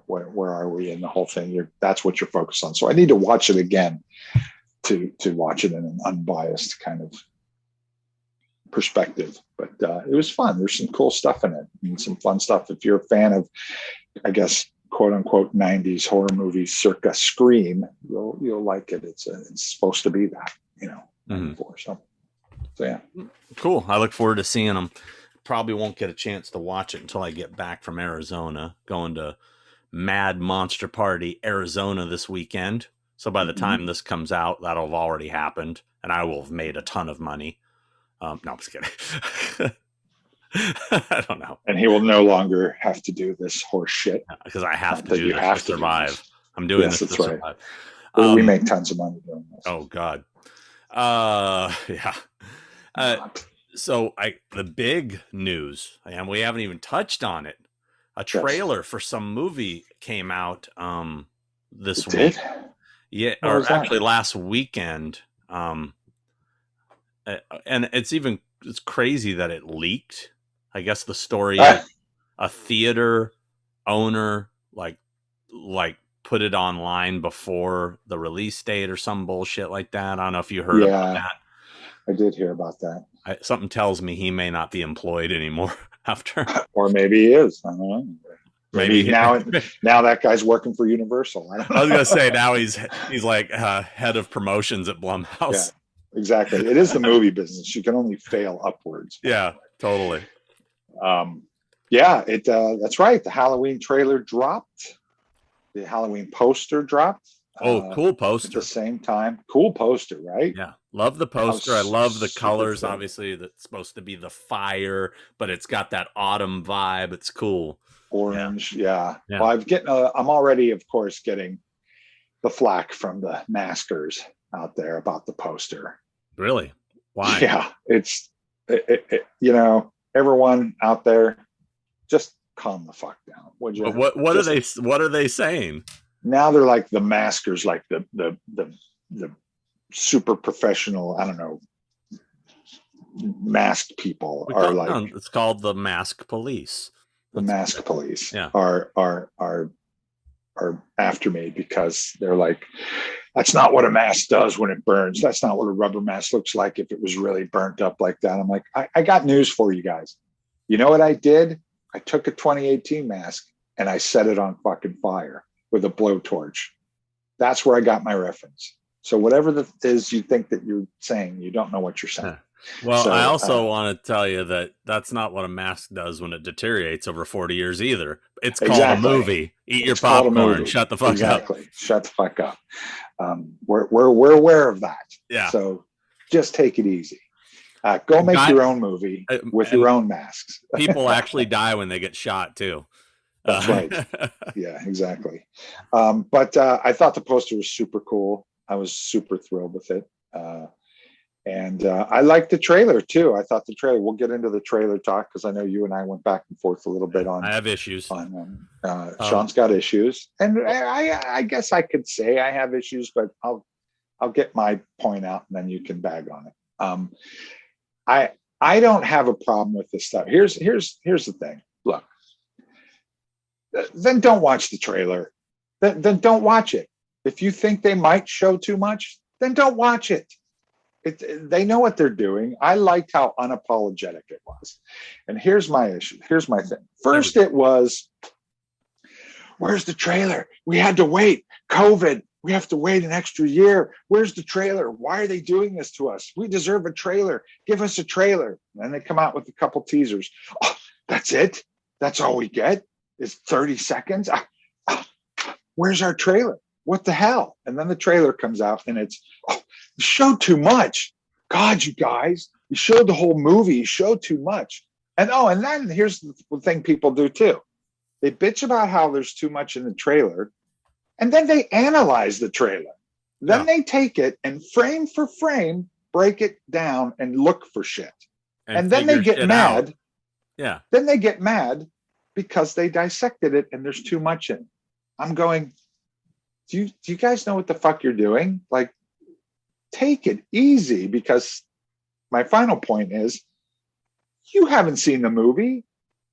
where are we in the whole thing? That's what you're focused on. So I need to watch it again to watch it in an unbiased kind of perspective. But it was fun. There's some cool stuff in it and some fun stuff. If you're a fan of, I guess, quote unquote 90s horror movies circa Scream, you'll like it. It's supposed to be that, so yeah. Cool. I look forward to seeing them. Probably won't get a chance to watch it until I get back from Arizona, going to Mad Monster Party Arizona this weekend. So by the time this comes out, that'll have already happened, and I will have made a ton of money. No, I'm just kidding. I don't know. And he will no longer have to do this horse shit. Because I have to do this to survive. I'm doing this to survive. We make tons of money doing this. Oh, God. Yeah. So the big news, and we haven't even touched on it. A trailer for some movie came out this week. Yeah, or actually last weekend. And it's crazy that it leaked. I guess the story is a theater owner like put it online before the release date or some bullshit like that. I don't know if you heard about that. I did hear about that. Something tells me he may not be employed anymore after. Or maybe he is. I don't know. Maybe now that guy's working for Universal. I was gonna say now he's like head of promotions at Blumhouse. Yeah, exactly. It is the movie business. You can only fail upwards. Yeah, totally. That's right. The Halloween trailer dropped. The Halloween poster dropped. Cool poster. At the same time. Cool poster, right? Yeah. Love the poster. I love the colors. Cool. Obviously, that's supposed to be the fire, but it's got that autumn vibe. It's cool. Orange. Yeah. Well, I'm already, of course, getting the flack from the maskers out there about the poster. Really? Why? Yeah. It's, everyone out there, just calm the fuck down. What are they saying? Now they're like the maskers, like the super professional, I don't know, masked people it's called the mask police. The mask police are after me because they're like, that's not what a mask does when it burns. That's not what a rubber mask looks like if it was really burnt up like that. I'm like, I got news for you guys. You know what I did? I took a 2018 mask and I set it on fucking fire with a blowtorch. That's where I got my reference. So whatever that is you think that you're saying, you don't know what you're saying. Well, so, I also want to tell you that that's not what a mask does when it deteriorates over 40 years either. It's called a movie. Eat your popcorn. Shut the fuck up. Shut the fuck up. We're aware of that. Yeah. So Just take it easy. Go make your own movie with your own masks. People actually die when they get shot too. That's right. Yeah, exactly. But I thought the poster was super cool. I was super thrilled with it. And I liked the trailer too. I thought the trailer, we'll get into the trailer talk because I know you and I went back and forth a little bit on. I have issues. Sean's got issues. And I guess I could say I have issues, but I'll get my point out and then you can bag on it. I don't have a problem with this stuff. Here's the thing. Look, then don't watch the trailer. Then don't watch it. If you think they might show too much, then don't watch it. They know what they're doing. I liked how unapologetic it was. And here's my issue. Here's my thing. First, it was, where's the trailer? We had to wait. COVID. We have to wait an extra year. Where's the trailer? Why are they doing this to us? We deserve a trailer. Give us a trailer. And then they come out with a couple teasers. Oh, that's it? That's all we get? Is 30 seconds? Where's our trailer? What the hell? And then the trailer comes out and it's, you showed too much. God, you guys, you showed the whole movie. You showed too much. And then here's the thing people do too. They bitch about how there's too much in the trailer. And then they analyze the trailer. Then they take it and frame for frame, break it down and look for shit. And then they get mad. Yeah. Then they get mad because they dissected it and there's too much in it. I'm going, do you guys know what the fuck you're doing? Like, take it easy, because my final point is you haven't seen the movie.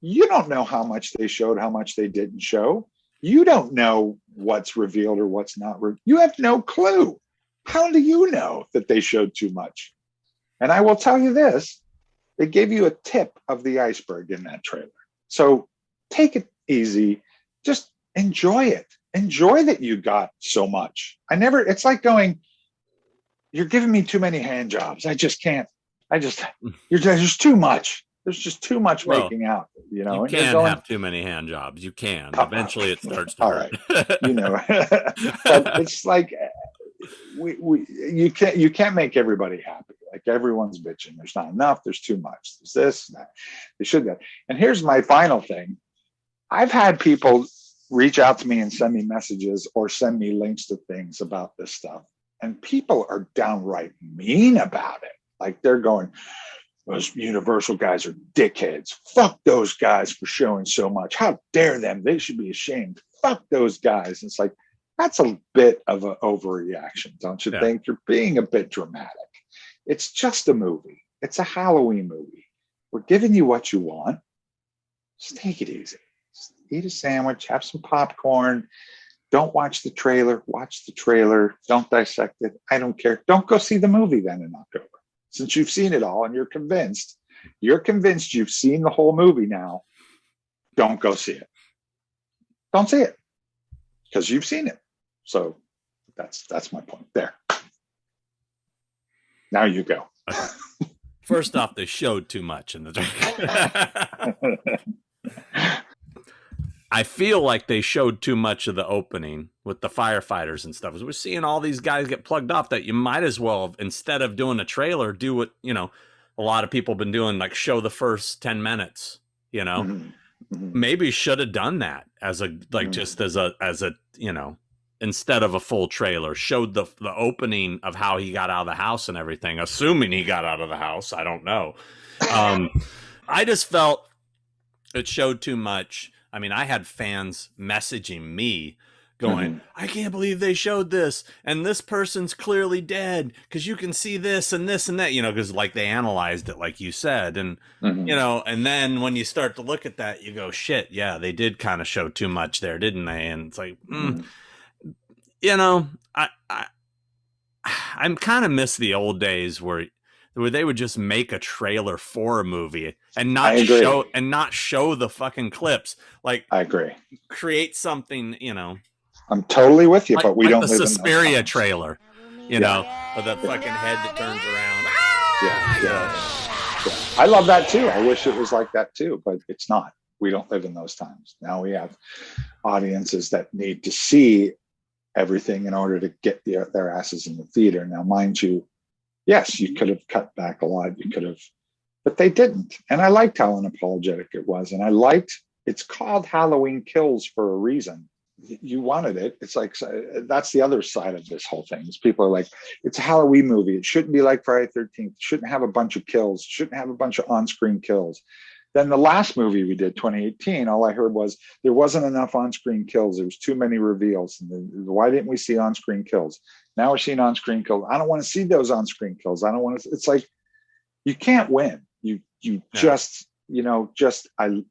You don't know how much they showed, how much they didn't show. You don't know what's revealed or what's not. You have no clue. How do you know that they showed too much? And I will tell you this, they gave you a tip of the iceberg in that trailer. So take it easy. Just enjoy it. Enjoy that you got so much. It's like going, you're giving me too many hand jobs. I just can't. There's too much. There's just too much making out. You know, you can't have too many hand jobs. You can. Eventually, it starts to hurt. Right. You know, but it's like you can't make everybody happy. Like everyone's bitching. There's not enough. There's too much. There's this and that. They should get. And here's my final thing. I've had people reach out to me and send me messages or send me links to things about this stuff. And people are downright mean about it. Like they're going, those Universal guys are dickheads. Fuck those guys for showing so much. How dare them? They should be ashamed. Fuck those guys. It's like, that's a bit of an overreaction, don't you think? You're being a bit dramatic. It's just a movie. It's a Halloween movie. We're giving you what you want. Just take it easy. Just eat a sandwich, have some popcorn. Don't watch the trailer. Watch the trailer. Don't dissect it. I don't care. Don't go see the movie then in October. Since you've seen it all and you're convinced you've seen the whole movie now, don't go see it. Don't see it because you've seen it. So that's my point there. Now you go. First off, they showed too much in the trailer. I feel like they showed too much of the opening with the firefighters and stuff. As we're seeing all these guys get plugged off, that you might as well, instead of doing a trailer, do what, you know, a lot of people have been doing, like show the first 10 minutes, you know, maybe should have done that as a, like just as a, you know, instead of a full trailer, showed the opening of how he got out of the house and everything, assuming he got out of the house. I don't know. I just felt it showed too much. I mean, I had fans messaging me going, I can't believe they showed this. And this person's clearly dead because you can see this and this and that, you know, because like they analyzed it, like you said. And, you know, and then when you start to look at that, you go, shit, yeah, they did kind of show too much there, didn't they? And it's like, you know, I'm kind of miss the old days where they would just make a trailer for a movie and not show the fucking clips. Like, I agree. Create something, you know. I'm totally with you, but we don't live in the Suspiria trailer, you know, with that fucking head that turns around. Yeah. I love that too. I wish it was like that too, but it's not. We don't live in those times. Now we have audiences that need to see everything in order to get their asses in the theater. Now, mind you, Yes, you could have cut back a lot. You could have, but they didn't. And I liked how unapologetic it was. And I liked, it's called Halloween Kills for a reason. You wanted it. It's like, that's the other side of this whole thing. Is people are like, it's a Halloween movie. It shouldn't be like Friday 13th. It shouldn't have a bunch of kills. It shouldn't have a bunch of on-screen kills. Then the last movie we did, 2018, all I heard was there wasn't enough on-screen kills. There was too many reveals. And why didn't we see on-screen kills? Now we're seeing on-screen kills. I don't want to see those on-screen kills. I don't want to. It's like, you can't win. You just,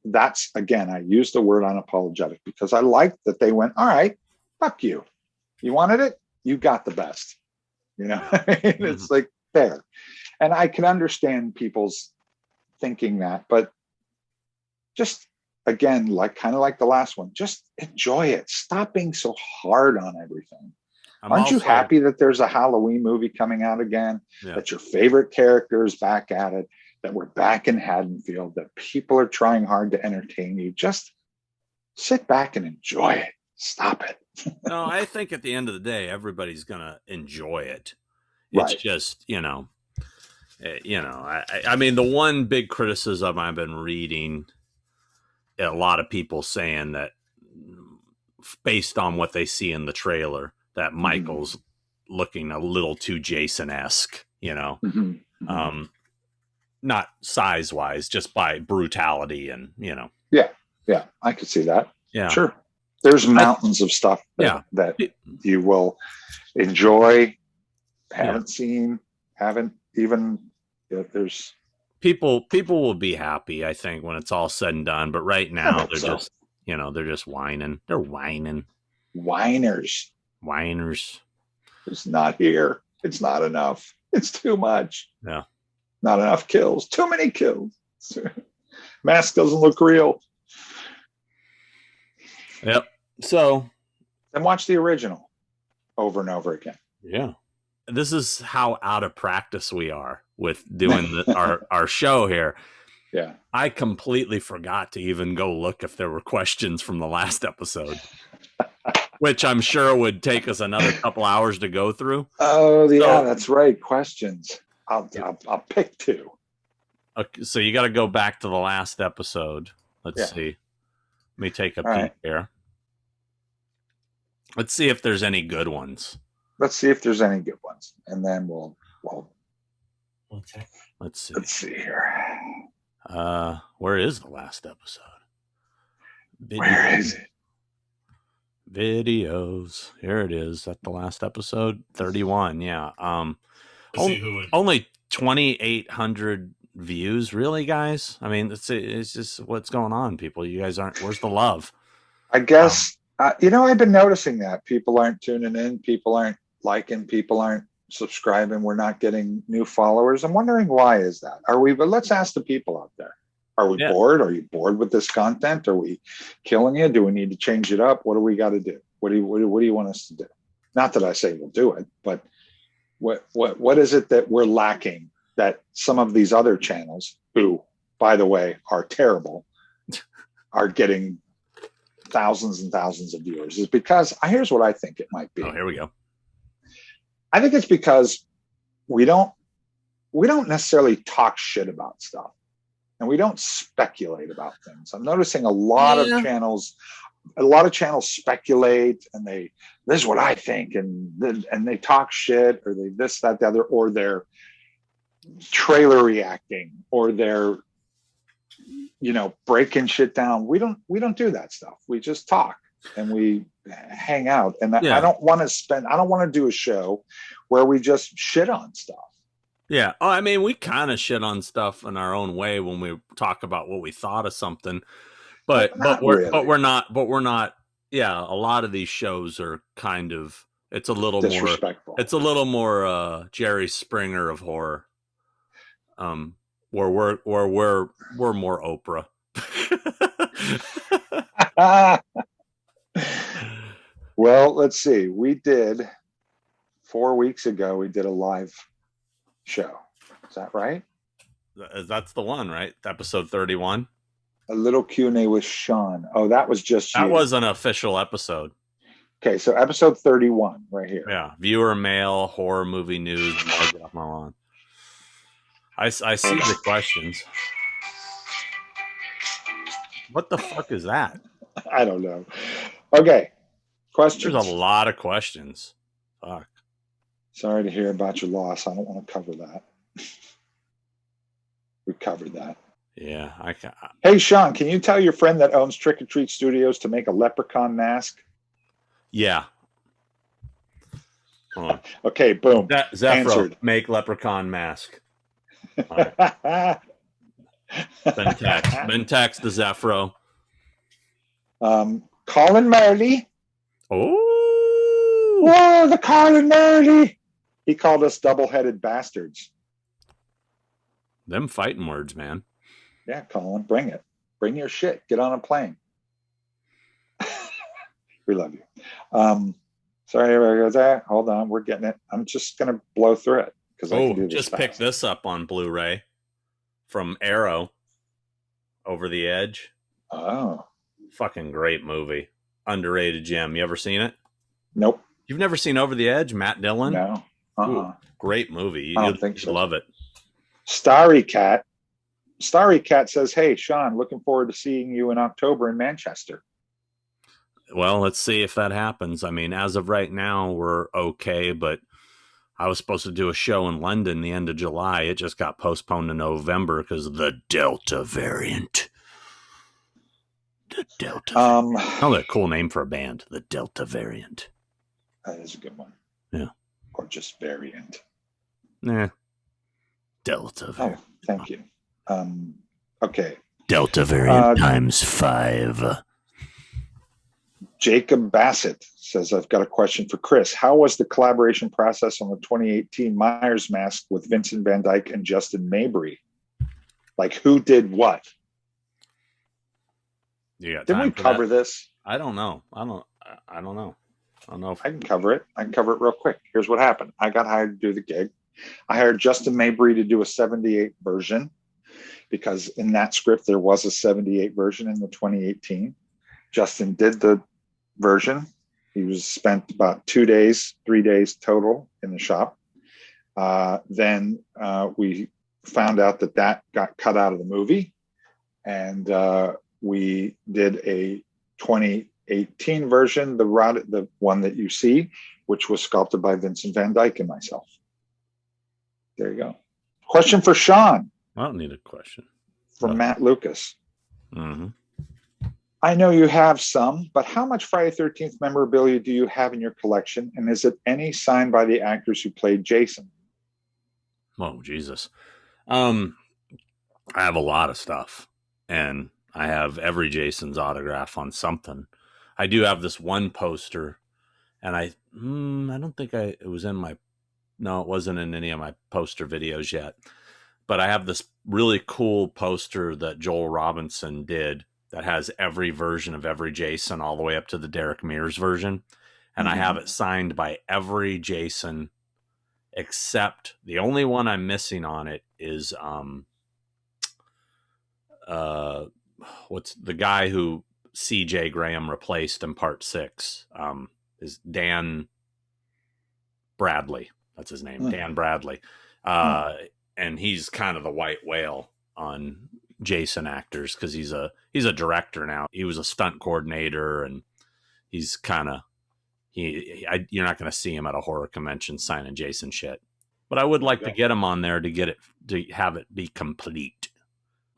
that's, again, I use the word unapologetic because I like that they went, all right, fuck you. You wanted it? You got the best. It's like fair. And I can understand people's thinking that, but just, again, kind of like the last one, just enjoy it. Stop being so hard on everything. Aren't you happy that there's a Halloween movie coming out again? Yeah. That your favorite character is back at it, that we're back in Haddonfield, that people are trying hard to entertain you? Just sit back and enjoy it. Stop it. No, I think at the end of the day, everybody's going to enjoy it. It's just, I mean, the one big criticism I've been reading, a lot of people saying that based on what they see in the trailer, that Michael's looking a little too Jason-esque, not size-wise, just by brutality and, Yeah, I could see that. Yeah. Sure. There's mountains of stuff that you will enjoy, haven't seen, haven't even, there's... People will be happy, I think, when it's all said and done, but right now they're just, they're just whining. They're whining. Whiners. It's not here. It's not enough. It's too much. Yeah. Not enough kills. Too many kills. Mask doesn't look real. Yep. So. Then watch the original over and over again. Yeah. This is how out of practice we are with doing our show here. Yeah. I completely forgot to even go look if there were questions from the last episode. Which I'm sure would take us another couple hours to go through. Oh, yeah, that's right. Questions. I'll pick two. Okay, so you got to go back to the last episode. Let's see. Let me take a peek here. Let's see if there's any good ones. Let's see if there's any good ones, and then we'll check. Let's see. Let's see here. Where is the last episode? Where is it? Videos. Here it is. At the last episode, 31. Yeah. Only 2,800 views. Really, guys? I mean, it's just what's going on, people. You guys aren't. Where's the love? I guess I've been noticing that people aren't tuning in. People aren't liking. People aren't subscribing. We're not getting new followers. I'm wondering why is that? Are we? But let's ask the people out there. Are we bored? Are you bored with this content? Are we killing you? Do we need to change it up? What do we got to do? What do you want us to do? Not that I say we'll do it, but what is it that we're lacking that some of these other channels, who, by the way, are terrible, are getting thousands and thousands of viewers? Is because here's what I think it might be. Oh, here we go. I think it's because we don't necessarily talk shit about stuff. And we don't speculate about things. I'm noticing a lot of channels speculate, and this is what I think, and they talk shit, or they this, that, the other, or they're trailer reacting, or they're breaking shit down. We don't do that stuff. We just talk and we hang out. And I don't want to do a show where we just shit on stuff. Yeah. Oh, I mean, we kind of shit on stuff in our own way when we talk about what we thought of something, but we're not. Yeah. A lot of these shows are kind of, it's a little more Jerry Springer of horror. Where we're more Oprah. Well, let's see. We did 4 weeks ago. We did a live show. Is that right? That's the one, right? Episode 31. A little Q&A with Sean. Oh, that was just that was an official episode. Okay, so episode 31 right here. Yeah, viewer mail, horror movie news. I see the questions. What the fuck is that? I don't know. Okay. Questions. There's a lot of questions. Fuck. Sorry to hear about your loss. I don't want to cover that. We covered that. Yeah, I can. Hey, Sean, can you tell your friend that owns Trick or Treat Studios to make a leprechaun mask? Yeah. Okay, boom. Zephyro, answered. Make leprechaun mask. Right. Been text the Zephyro. Colin Marley. Oh, the Colin Marley. He called us double-headed bastards. Them fighting words, man. Yeah, Colin, bring it. Bring your shit. Get on a plane. We love you. Sorry, everybody goes there. Hold on, we're getting it. I'm just gonna blow through it because I can do this just fast. pick this up on Blu-ray from Arrow. Over the Edge. Oh, fucking great movie. Underrated gem. You ever seen it? Nope. You've never seen Over the Edge? Matt Dillon? No. Ooh, great movie. You'd love it. Starry Cat says, "Hey, Sean, looking forward to seeing you in October in Manchester." Well, let's see if that happens. I mean, as of right now, we're okay, but I was supposed to do a show in London the end of July. It just got postponed to November because of the Delta variant. The Delta. Another cool name for a band, the Delta variant. That is a good one. Yeah. Or just variant. Nah. Delta variant. Oh, thank you. Okay. Delta variant times 5. Jacob Bassett says, "I've got a question for Chris. How was the collaboration process on the 2018 Myers mask with Vincent Van Dyke and Justin Mabry? Like, who did what?" Didn't we cover this? I don't know. I don't know. I don't know if I can cover it. I can cover it real quick. Here's what happened. I got hired to do the gig. I hired Justin Mabry to do a 78 version because in that script there was a 78 version in the 2018. Justin did the version. He was spent about 2 days, 3 days total in the shop. Then we found out that got cut out of the movie, and we did a 2018 version, the one that you see, which was sculpted by Vincent Van Dyke and myself. There you go. Question for Sean. I don't need a question. From Matt Lucas. Mm-hmm. I know you have some, but how much Friday the 13th memorabilia do you have in your collection? And is it any signed by the actors who played Jason? Oh, Jesus. I have a lot of stuff, and I have every Jason's autograph on something. I do have this one poster, and I don't think it was in my, no, it wasn't in any of my poster videos yet, but I have this really cool poster that Joel Robinson did that has every version of every Jason all the way up to the Derek Mears version. And I have it signed by every Jason, except the only one I'm missing on it is, what's the guy who C.J. Graham replaced in part 6, is Dan Bradley. That's his name. Dan Bradley. And he's kind of the white whale on Jason actors because he's a director now. He was a stunt coordinator, and he's kind of you're not going to see him at a horror convention signing Jason shit. But I would like to get him on there to have it be complete.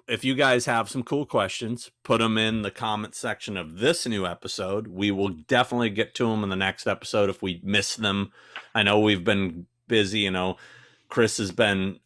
If you guys have some cool questions, put them in the comment section of this new episode. We will definitely get to them in the next episode if we miss them. I know we've been busy. Chris has been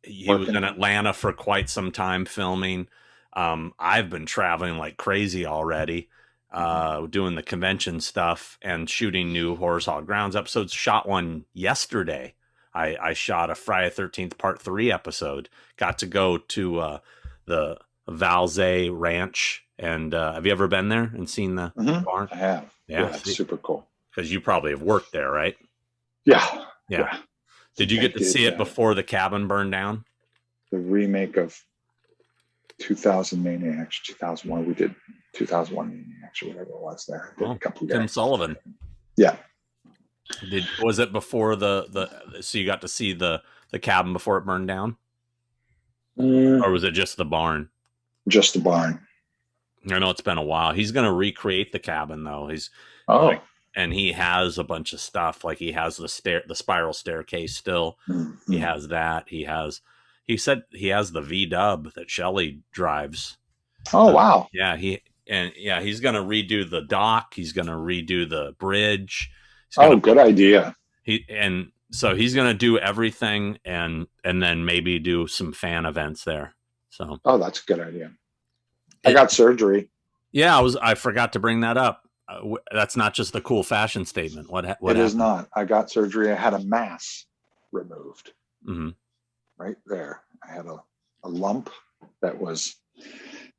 he was in Atlanta for quite some time filming. I've been traveling like crazy already, doing the convention stuff and shooting new Horror's Hall Grounds episodes. Shot one yesterday. I shot a Friday 13th Part 3 episode. Got to go to the Valze Ranch. And have you ever been there and seen the barn? I have. Yeah, it's super cool. Because you probably have worked there, right? Yeah. Did you get to see it before the cabin burned down? The remake of 2000 Maniacs, 2001. We did 2001 Maniacs or whatever it was there. A couple Tim Sullivan. Yeah. Was it before so you got to see the cabin before it burned down? or was it just the barn? Just the barn. I know it's been a while. He's going to recreate the cabin though. Oh, and he has a bunch of stuff. Like he has the spiral staircase still. mm-hmm. He has that. He said he has the V-dub that Shelley drives. Oh, wow. Yeah. He's going to redo the dock. He's going to redo the bridge. Good idea. So he's going to do everything and then maybe do some fan events there. So, that's a good idea. I got surgery. Yeah, I forgot to bring that up. That's not just a cool fashion statement. What it is not. I got surgery. I had a mass removed. Mm-hmm. Right there. I had a lump that was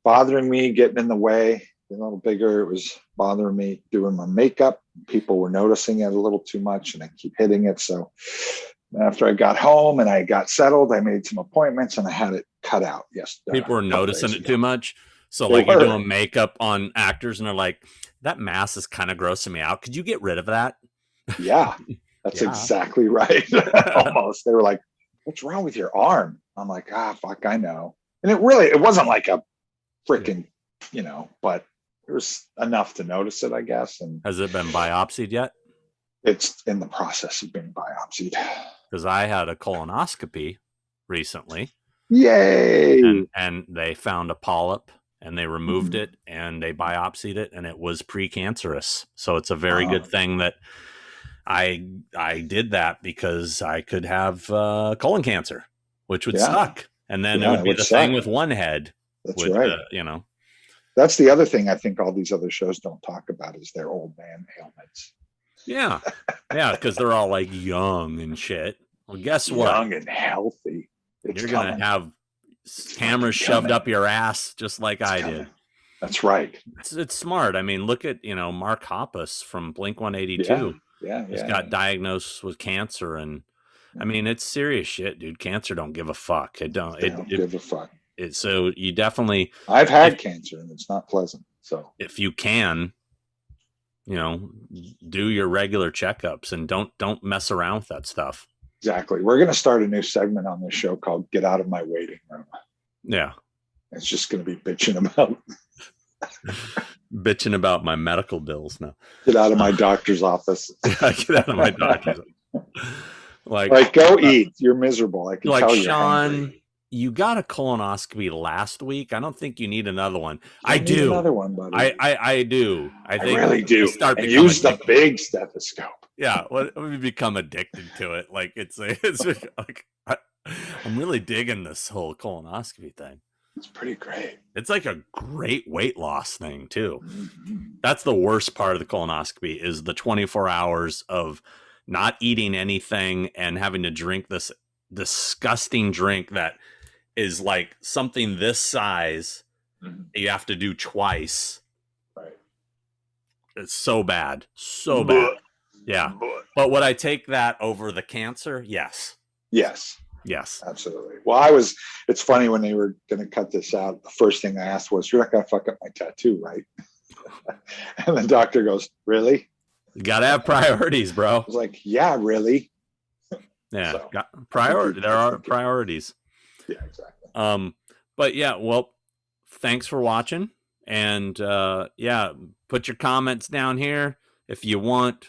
bothering me, getting in the way, a little bigger. It was bothering me doing my makeup. People were noticing it a little too much, and I keep hitting it. So after I got home and I got settled, I made some appointments and I had it cut out. Yes. People were noticing it too much. So like you're doing makeup on actors and they're like, that mass is kind of grossing me out. Could you get rid of that? Yeah, that's exactly right. Almost. They were like, what's wrong with your arm? I'm like, fuck, I know. And it wasn't like a freaking, but it was enough to notice it, I guess. And has it been biopsied yet? It's in the process of being biopsied. Because I had a colonoscopy recently. Yay! And they found a polyp. And they removed it and they biopsied it and it was precancerous. So it's a very good thing that I did that because I could have colon cancer, which would suck. And then it would be the thing with one head. That's right. That's the other thing I think all these other shows don't talk about is their old man ailments. Yeah. Yeah, because they're all like young and shit. Well, guess what? Young and healthy. You're going to have cameras shoved up your ass just like I did. That's right. It's smart. I mean, look at Mark Hoppus from Blink 182. He's got diagnosed with cancer, and I mean it's serious shit, dude. Cancer don't give a fuck. It don't give a fuck. So you definitely. I've had cancer, and it's not pleasant. So if you can, do your regular checkups and don't mess around with that stuff. Exactly. We're going to start a new segment on this show called Get Out of My Waiting Room. Yeah. It's just going to be bitching about my medical bills now. Get out of my doctor's office. Get out of my doctor's office. Like go eat. You're miserable. I can tell you. Sean, you got a colonoscopy last week. I don't think you need another one. I do. Another one, buddy. I do. I think really do. Start and use the big stethoscope. Yeah, we become addicted to it. Like it's like I'm really digging this whole colonoscopy thing. It's pretty great. It's like a great weight loss thing too. Mm-hmm. That's the worst part of the colonoscopy is the 24 hours of not eating anything and having to drink this disgusting drink that is like something this size. Mm-hmm. You have to do twice. Right. It's so bad. So bad. Yeah. But would I take that over the cancer? Yes. Yes. Yes. Absolutely. Well, it's funny when they were going to cut this out. The first thing I asked was, you're not going to fuck up my tattoo, right? And the doctor goes, really? You got to have priorities, bro. I was like, yeah, really? Yeah. So, there are priorities. Yeah, exactly. But yeah, well, thanks for watching. And put your comments down here if you want.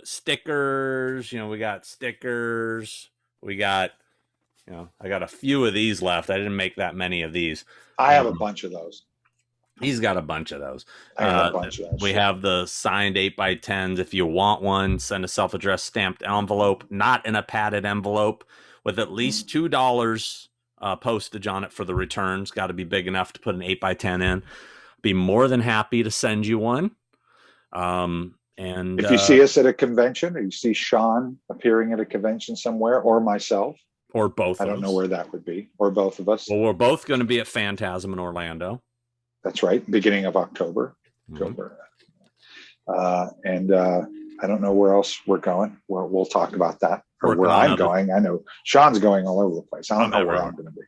Stickers, we got stickers, we got I got a few of these left. I didn't make that many of these. I have a bunch of those. He's got a bunch of those. I have a bunch of those. We have the signed 8x10s. If you want one, send a self-addressed stamped envelope, not in a padded envelope, with at least $2 postage on it for the returns. Got to be big enough to put an 8x10 in. Be more than happy to send you one. And if you see us at a convention, or you see Sean appearing at a convention somewhere, or myself, or both, I don't know where that would be, or both of us. Well, we're both going to be at Phantasm in Orlando. That's right, beginning of October. Mm-hmm. And I don't know where else we're going. We'll talk about that, or where I'm going. I know Sean's going all over the place. I don't know where I'm going to be.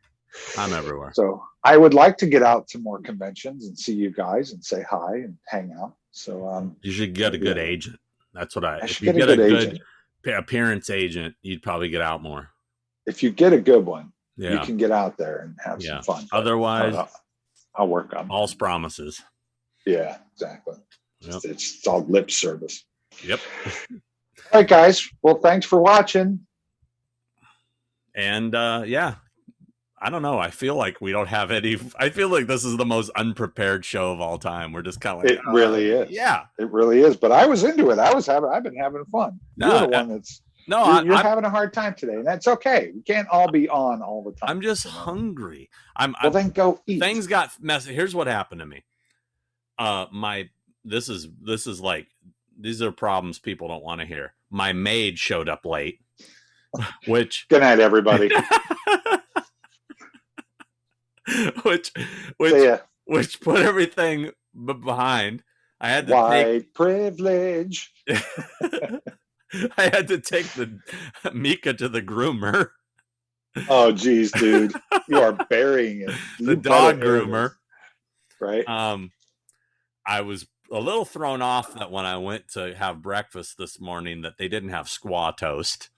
I'm everywhere. So I would like to get out to more conventions and see you guys and say hi and hang out. So you should get a good agent. That's what if you get a good appearance agent, you'd probably get out more. If you get a good one, you can get out there and have some fun. Otherwise, I'll work on false promises. Yeah, exactly. Yep. It's all lip service. Yep. All right, guys. Well, thanks for watching. And I don't know. I feel like we don't have any. I feel like this is the most unprepared show of all time. We're just kind of like, it really is. Yeah, it really is. But I was into it. I've been having fun. You're the one that's. No, you're having a hard time today, and that's okay. We can't all be on all the time. I'm just hungry. Well, then go eat. Things got messy. Here's what happened to me. This is like, these are problems people don't want to hear. My maid showed up late, which good night, everybody. which put everything behind. I had to white privilege. I had to take the Mika to the groomer. Oh, geez, dude, you are burying it. The dog groomer, right? I was a little thrown off that when I went to have breakfast this morning that they didn't have squaw toast.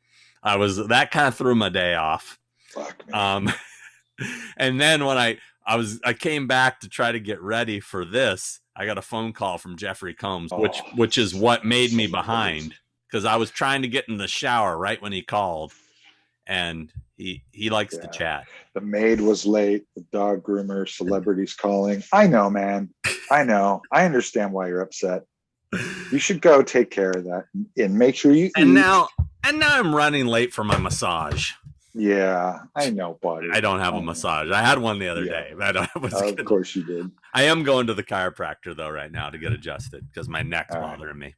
That kind of threw my day off. Fuck me. And then when I came back to try to get ready for this, I got a phone call from Jeffrey Combs, which is what made me behind, because I was trying to get in the shower right when he called, and he likes to chat. The maid was late. The dog groomer, celebrities calling. I know, man. I know. I understand why you're upset. You should go take care of that and make sure you eat. And now I'm running late for my massage. Yeah, I know, buddy. I don't have a massage. I had one the other day. Of course you did. I am going to the chiropractor though right now to get adjusted because my neck's bothering me.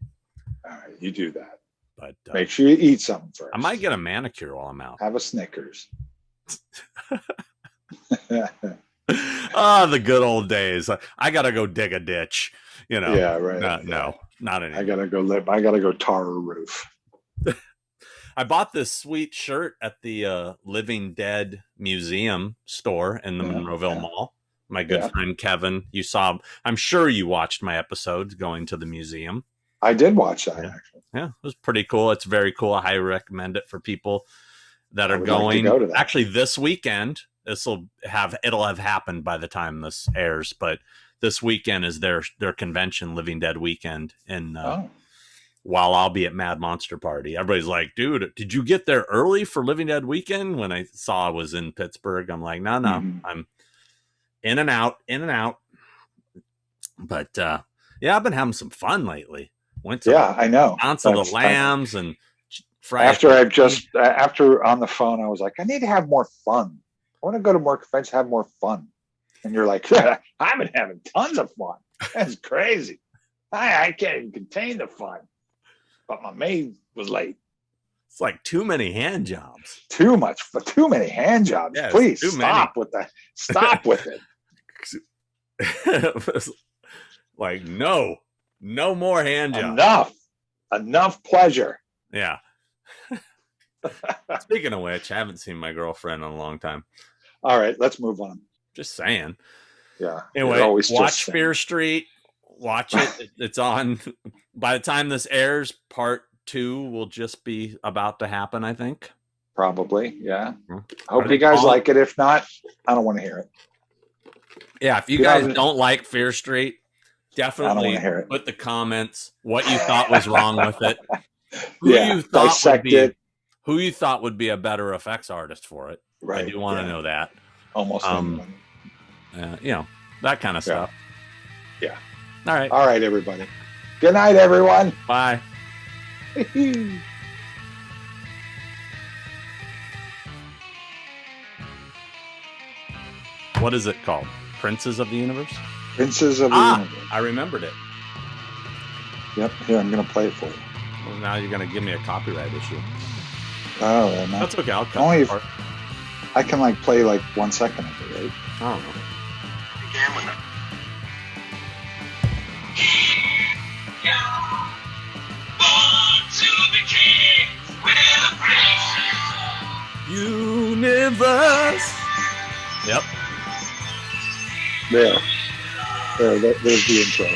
All right, you do that. But make sure you eat something first. I might get a manicure while I'm out. Have a Snickers. The good old days. I gotta go dig a ditch. Yeah, right. No, not anymore. I gotta go tar a roof. I bought this sweet shirt at the Living Dead Museum store in the Monroeville Mall. My good friend Kevin, I'm sure you watched my episodes going to the museum. I did watch that, actually. Yeah, it was pretty cool. It's very cool. I highly recommend it for people that are going. Like to go to that. Actually, this weekend, it'll have happened by the time this airs, but this weekend is their convention, Living Dead weekend, and while I'll be at Mad Monster Party. Everybody's like, dude, did you get there early for Living Dead weekend? When I saw I was in Pittsburgh, I'm like, no, I'm in and out. But I've been having some fun lately. Went to I know. Dance of the Lambs and Friday. After on the phone, I was like, I need to have more fun. I want to go to more conventions, have more fun. And you're like, I've been having tons of fun. That's crazy. I can't even contain the fun. But my maid was late. It's like too many hand jobs. Too many hand jobs. Yeah, please stop with that. Stop with it. It was like, no more hand jobs. Enough pleasure. Yeah. Speaking of which, I haven't seen my girlfriend in a long time. All right, let's move on. Just saying. Yeah. Anyway, watch Fear Street. Watch it. It's on. By the time this airs, part 2 will just be about to happen, I think. Probably, yeah. Hope you guys like it. If not, I don't want to hear it. Yeah, if you guys don't like Fear Street, definitely put the comments what you thought was wrong with it. Who you thought would be a better effects artist for it. Right. I do want to know that. Almost that kind of stuff. Yeah. All right. All right, everybody. Good night, everyone. Bye. What is it called? Princes of the Universe? Princes of the Universe. I remembered it. Yep. Here, I'm going to play it for you. Well, now you're going to give me a copyright issue. Oh, that's okay. I'll cut it. I can play 1 second of it, right? I don't know. Began with Universe. Yep. There's the intro.